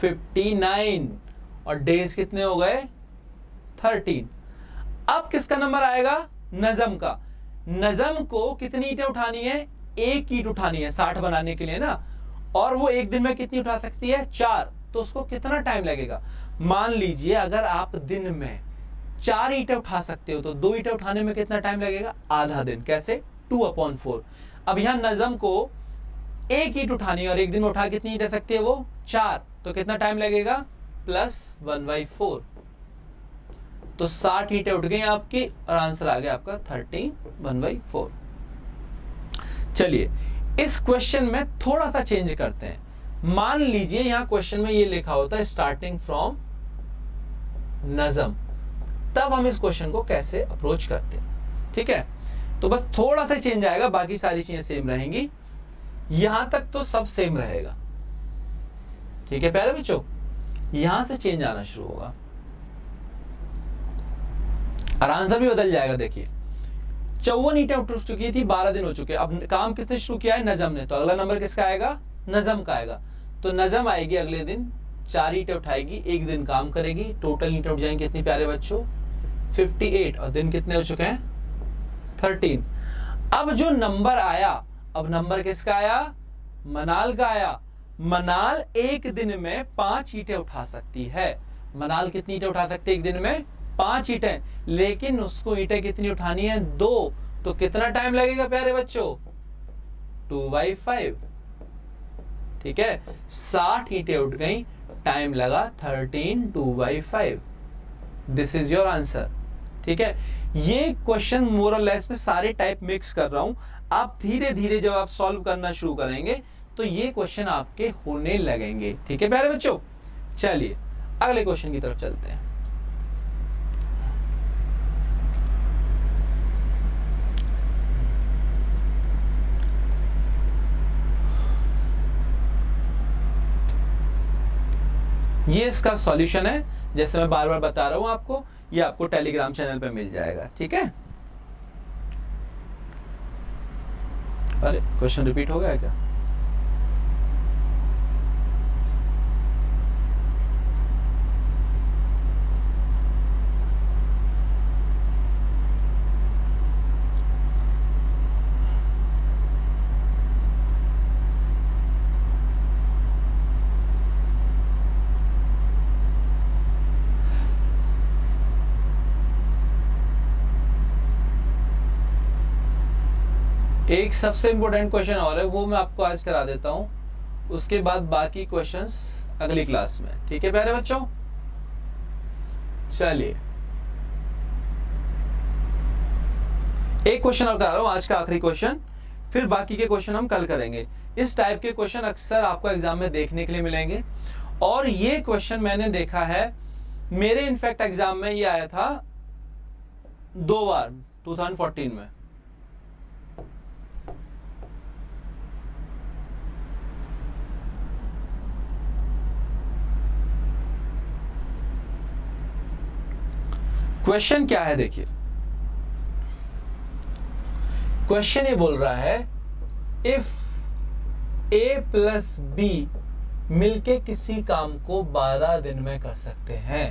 59। और डेज कितने हो गए? 13। अब किसका नंबर आएगा? नजम का। नजम को कितनी ईंटें उठानी है? 1 ईंट उठानी है 60 बनाने के लिए ना, और वो एक दिन में कितनी उठा सकती है? 4। तो उसको कितना टाइम लगेगा? मान लीजिए अगर आप दिन में 4 ईंटें उठा सकते हो तो 2 ईंटें उठाने में कितना टाइम लगेगा? आधा दिन। कैसे? 2/4। अब यहां नजम को 1 ईंट उठानी है और एक दिन में उठा कितनी ईंटें सकती है वो? 4। तो कितना टाइम लगेगा? +1/4। तो 60 ईंटें उठ गई आपकी और आंसर आ गया आपका 31/4। चलिए इस क्वेश्चन में थोड़ा सा चेंज करते हैं। मान लीजिए यहां क्वेश्चन में ये लिखा होता है स्टार्टिंग फ्रॉम नजम, तब हम इस क्वेश्चन को कैसे अप्रोच करते हैं। ठीक है, तो बस थोड़ा सा चेंज आएगा, बाकी सारी चीजें सेम रहेंगी। यहां तक तो सब सेम रहेगा। ठीक है प्यारे बच्चों, यहां से चेंज आना शुरू होगा। और आंसर भी बदल जाएगा। देखिए 54 ईंटें उठ चुकी थी, 12 दिन हो चुके। अब काम किसने शुरू किया है? नजम ने। तो अगला नंबर किसका आएगा? नजम का आएगा। तो नजम आएगी अगले दिन, 4 ईंटें उठाएगी, एक दिन काम करेगी, टोटल ईंटें उठ जाएंगी कितनी प्यारे बच्चों? 58। और दिन कितने हो चुके हैं? 13। अब जो नंबर आया, अब नंबर किसका आया? मनाल का आया। मनाल एक दिन में 5 ईंटें उठा सकती है। मनाल कितनी ईंटें उठा सकती है एक दिन में? 5 ईंटें। लेकिन उसको ईंटें कितनी उठानी है? 2। तो कितना टाइम लगेगा प्यारे बच्चों? 2/5। ठीक है, 60 ईंटें उठ गई, टाइम लगा 13 2/5। This is your answer. ठीक है, ये क्वेश्चन मोर और लेस में सारे टाइप मिक्स कर रहा हूं। आप धीरे धीरे जब आप सॉल्व करना शुरू करेंगे तो ये क्वेश्चन आपके होने लगेंगे। ठीक है प्यारे बच्चों, चलिए अगले क्वेश्चन की तरफ चलते हैं। ये इसका सॉल्यूशन है, जैसे मैं बार बार बता रहा हूं आपको, ये आपको टेलीग्राम चैनल पे मिल जाएगा। ठीक है, अरे क्वेश्चन रिपीट हो गया क्या? एक सबसे इंपॉर्टेंट क्वेश्चन और है, वो मैं आपको आज करा देता हूं, उसके बाद बाकी क्वेश्चंस अगली क्लास में। ठीक है प्यारे बच्चों, चलिए एक क्वेश्चन और करा रहा हूं, आज का आखिरी क्वेश्चन, फिर बाकी के क्वेश्चन हम कल करेंगे। इस टाइप के क्वेश्चन अक्सर आपको एग्जाम में देखने के लिए मिलेंगे, और ये क्वेश्चन मैंने देखा है, मेरे इनफैक्ट एग्जाम में ये आया था 2 बार 2014 में। क्वेश्चन क्या है? देखिए क्वेश्चन ये बोल रहा है, इफ A प्लस B मिलके किसी काम को 12 दिन में कर सकते हैं,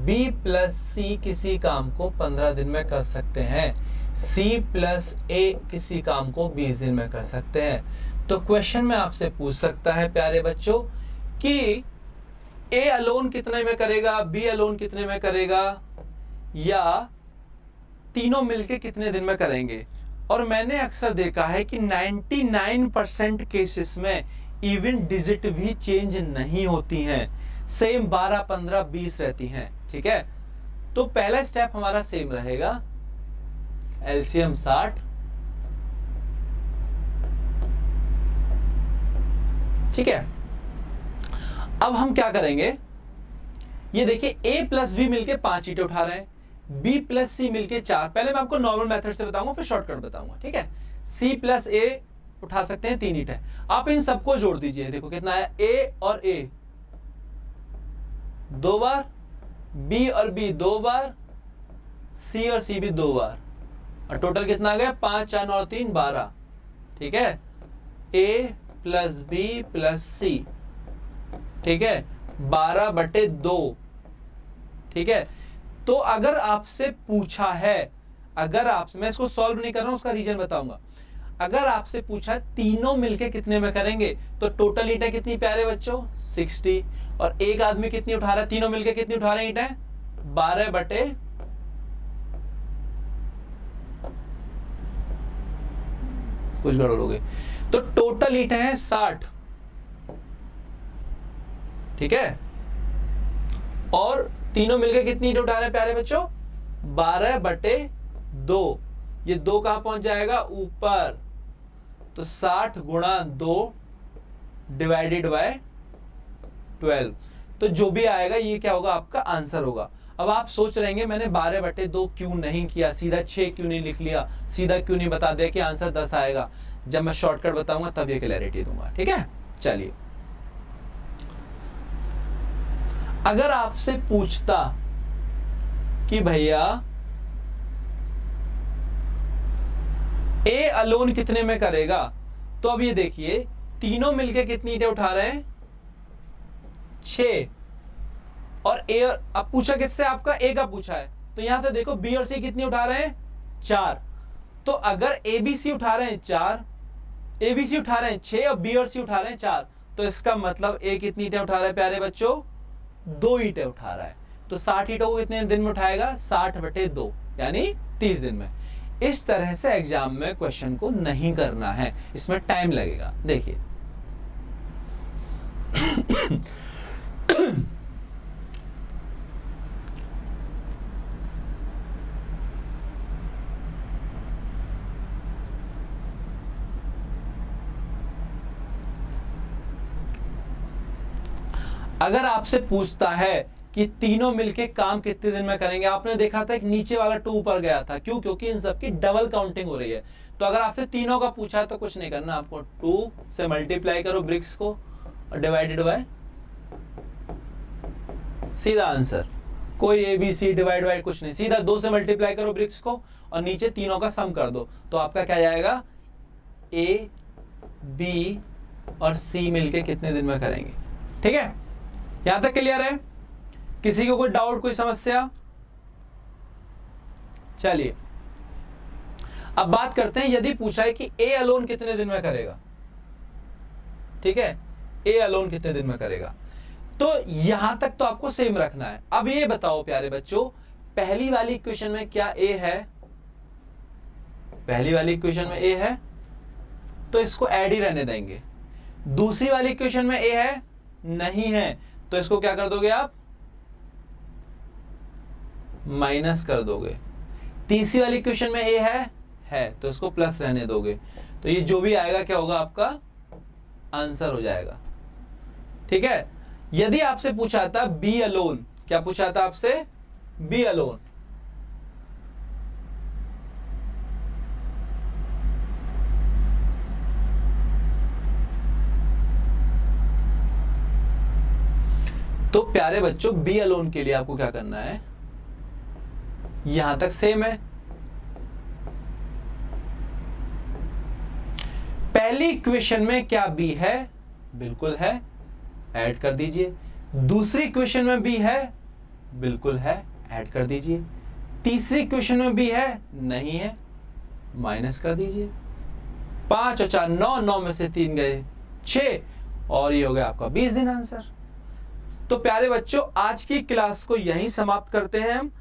B प्लस C किसी काम को 15 दिन में कर सकते हैं, C प्लस A किसी काम को 20 दिन में कर सकते हैं, तो क्वेश्चन में आपसे पूछ सकता है प्यारे बच्चों कि A अलोन कितने में करेगा, B अलोन कितने में करेगा, या तीनों मिलके कितने दिन में करेंगे। और मैंने अक्सर देखा है कि 99% केसेस में इवन डिजिट भी चेंज नहीं होती हैं, सेम 12 15 20 रहती हैं। ठीक है, तो पहला स्टेप हमारा सेम रहेगा, एलसीएम 60, ठीक है। अब हम क्या करेंगे, ये देखिए A प्लस बी मिलके 5 ईंटें उठा रहे हैं, B प्लस सी मिलके 4। पहले मैं आपको नॉर्मल मेथड से बताऊंगा, फिर शॉर्टकट बताऊंगा। ठीक है, C प्लस A उठा सकते हैं 3 ईंटें। आप इन सबको जोड़ दीजिए, देखो कितना है, A और A 2 बार, B और B 2 बार, C और C भी 2 बार, और टोटल कितना आ गया, 5 4 और 3 12। ठीक है, A plus B plus C, ठीक है, 12/2। ठीक है, तो अगर आपसे पूछा है, अगर आपसे, मैं इसको सॉल्व नहीं कर रहा हूं, उसका रीजन बताऊंगा, अगर आपसे पूछा है तीनों मिलके कितने में करेंगे, तो टोटल ईंटें कितनी प्यारे बच्चों, 60, और एक आदमी कितनी उठा रहा है, तीनों मिलके कितनी उठा रहे हैं ईंटें, 12/, कुछ गड़बड़ हो गई, तो टोटल ईंटें हैं 60। ठीक है, और तीनों मिलकर कितनी ईंटें उठा रहे हैं प्यारे बच्चों, 12/2। ये 2 कहां पहुंच जाएगा, ऊपर, तो 60 गुणा 2 डिवाइडेड बाय 12, तो जो भी आएगा ये क्या होगा, आपका आंसर होगा। अब आप सोच रहे हैं मैंने 12/2 क्यों नहीं किया, सीधा 6 क्यों नहीं लिख लिया, सीधा क्यों नहीं बता दिया कि आंसर 10 आएगा। जब मैं शॉर्टकट बताऊंगा तब ये क्लैरिटी दूंगा। ठीक है, चलिए, अगर आपसे पूछता कि भैया ए अलोन कितने में करेगा? तो अब ये देखिए तीनों मिलके कितनी ईंटें उठा रहे हैं? 6। और ए, अब पूछा किससे? आपका ए का पूछा है, तो यहां से देखो बी और सी कितनी उठा रहे हैं? 4। तो अगर ए बी सी उठा रहे हैं 4, ए बी सी उठा रहे हैं 6 और बी और सी उठा रहे हैं 4, तो इसका मतलब ए कितनी ईंटें उठा रहा है प्यारे बच्चों? 2 ईंटें उठा रहा है। तो 60 ईंटों को कितने दिन में उठाएगा? 60/2 यानी 30 दिन में। इस तरह से एग्जाम में क्वेश्चन को नहीं करना है, इसमें टाइम लगेगा। देखिए अगर आपसे पूछता है कि तीनों मिलके काम कितने दिन में करेंगे, आपने देखा था एक नीचे वाला 2 ऊपर गया था, क्यों? क्योंकि इन सबकी डबल काउंटिंग हो रही है। तो अगर आपसे तीनों का पूछा है तो कुछ नहीं करना, आपको 2 से मल्टीप्लाई करो ब्रिक्स को और डिवाइडेड बाय, सीधा आंसर। कोई ए बी सी डिवाइड कुछ नहीं, सीधा 2 से मल्टीप्लाई करो ब्रिक्स को और नीचे तीनों का सम कर दो, तो आपका क्या जाएगा? ए बी और सी मिलके कितने दिन में करेंगे। ठीक है, यहां तक क्लियर है? किसी को कोई डाउट, कोई समस्या? चलिए अब बात करते हैं, यदि पूछा है कि ए अलोन कितने दिन में करेगा। ठीक है, ए अलोन कितने दिन में करेगा, तो यहां तक तो आपको सेम रखना है। अब ये बताओ प्यारे बच्चों, पहली वाली इक्वेशन में क्या ए है? पहली वाली इक्वेशन में ए है तो इसको ऐड ही रहने देंगे। दूसरी वाली इक्वेशन में ए है? नहीं है, तो इसको क्या कर दोगे आप? माइनस कर दोगे। तीसरी वाली इक्वेशन में ए है तो इसको प्लस रहने दोगे। तो ये जो भी आएगा क्या होगा? आपका आंसर हो जाएगा। ठीक है, यदि आपसे पूछा था बी अलोन, क्या पूछा था आपसे? बी अलोन, तो प्यारे बच्चों बी अलोन के लिए आपको क्या करना है? यहां तक सेम है। पहली इक्वेशन में क्या बी है? बिल्कुल है, ऐड कर दीजिए। दूसरी इक्वेशन में बी है? बिल्कुल है, ऐड कर दीजिए। तीसरी इक्वेशन में बी है? नहीं है, माइनस कर दीजिए। 5 और 4 9, 9 में से 3 गए 6 और ये हो गया आपका 20 दिन आंसर। तो प्यारे बच्चों आज की क्लास को यहीं समाप्त करते हैं हम।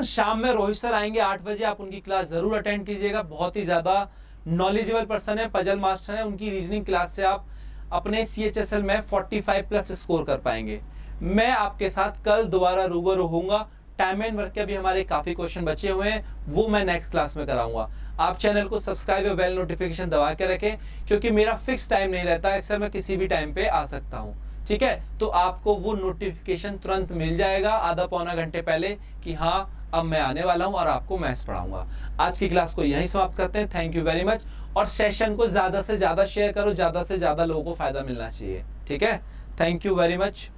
शाम में रोहित सर आएंगे 8 बजे, आप उनकी क्लास जरूर अटेंड कीजिएगा। बहुत ही ज्यादा नॉलेजेबल पर्सन है, पजल मास्टर है। उनकी रीजनिंग क्लास से आप अपने CHSL में 45+ स्कोर कर पाएंगे। मैं आपके साथ कल दोबारा रूबरू होऊंगा। टाइम एंड वर्क के भी हमारे काफी क्वेश्चन बचे हुए हैं, वो मैं नेक्स्ट क्लास में कराऊंगा। आप चैनल को सब्सक्राइब और बेल नोटिफिकेशन दबा के रखें, क्योंकि मेरा फिक्स टाइम नहीं रहता, अक्सर मैं किसी भी टाइम पे आ सकता हूँ। ठीक है, तो आपको वो नोटिफिकेशन तुरंत मिल जाएगा आधा पौना घंटे पहले कि हाँ अब मैं आने वाला हूं और आपको मैथ्स पढ़ाऊंगा। आज की क्लास को यहीं समाप्त करते हैं। Thank you very much. और सेशन को ज्यादा से ज्यादा शेयर करो, ज्यादा से ज्यादा लोगों को फायदा मिलना चाहिए। ठीक है, थैंक यू वेरी मच।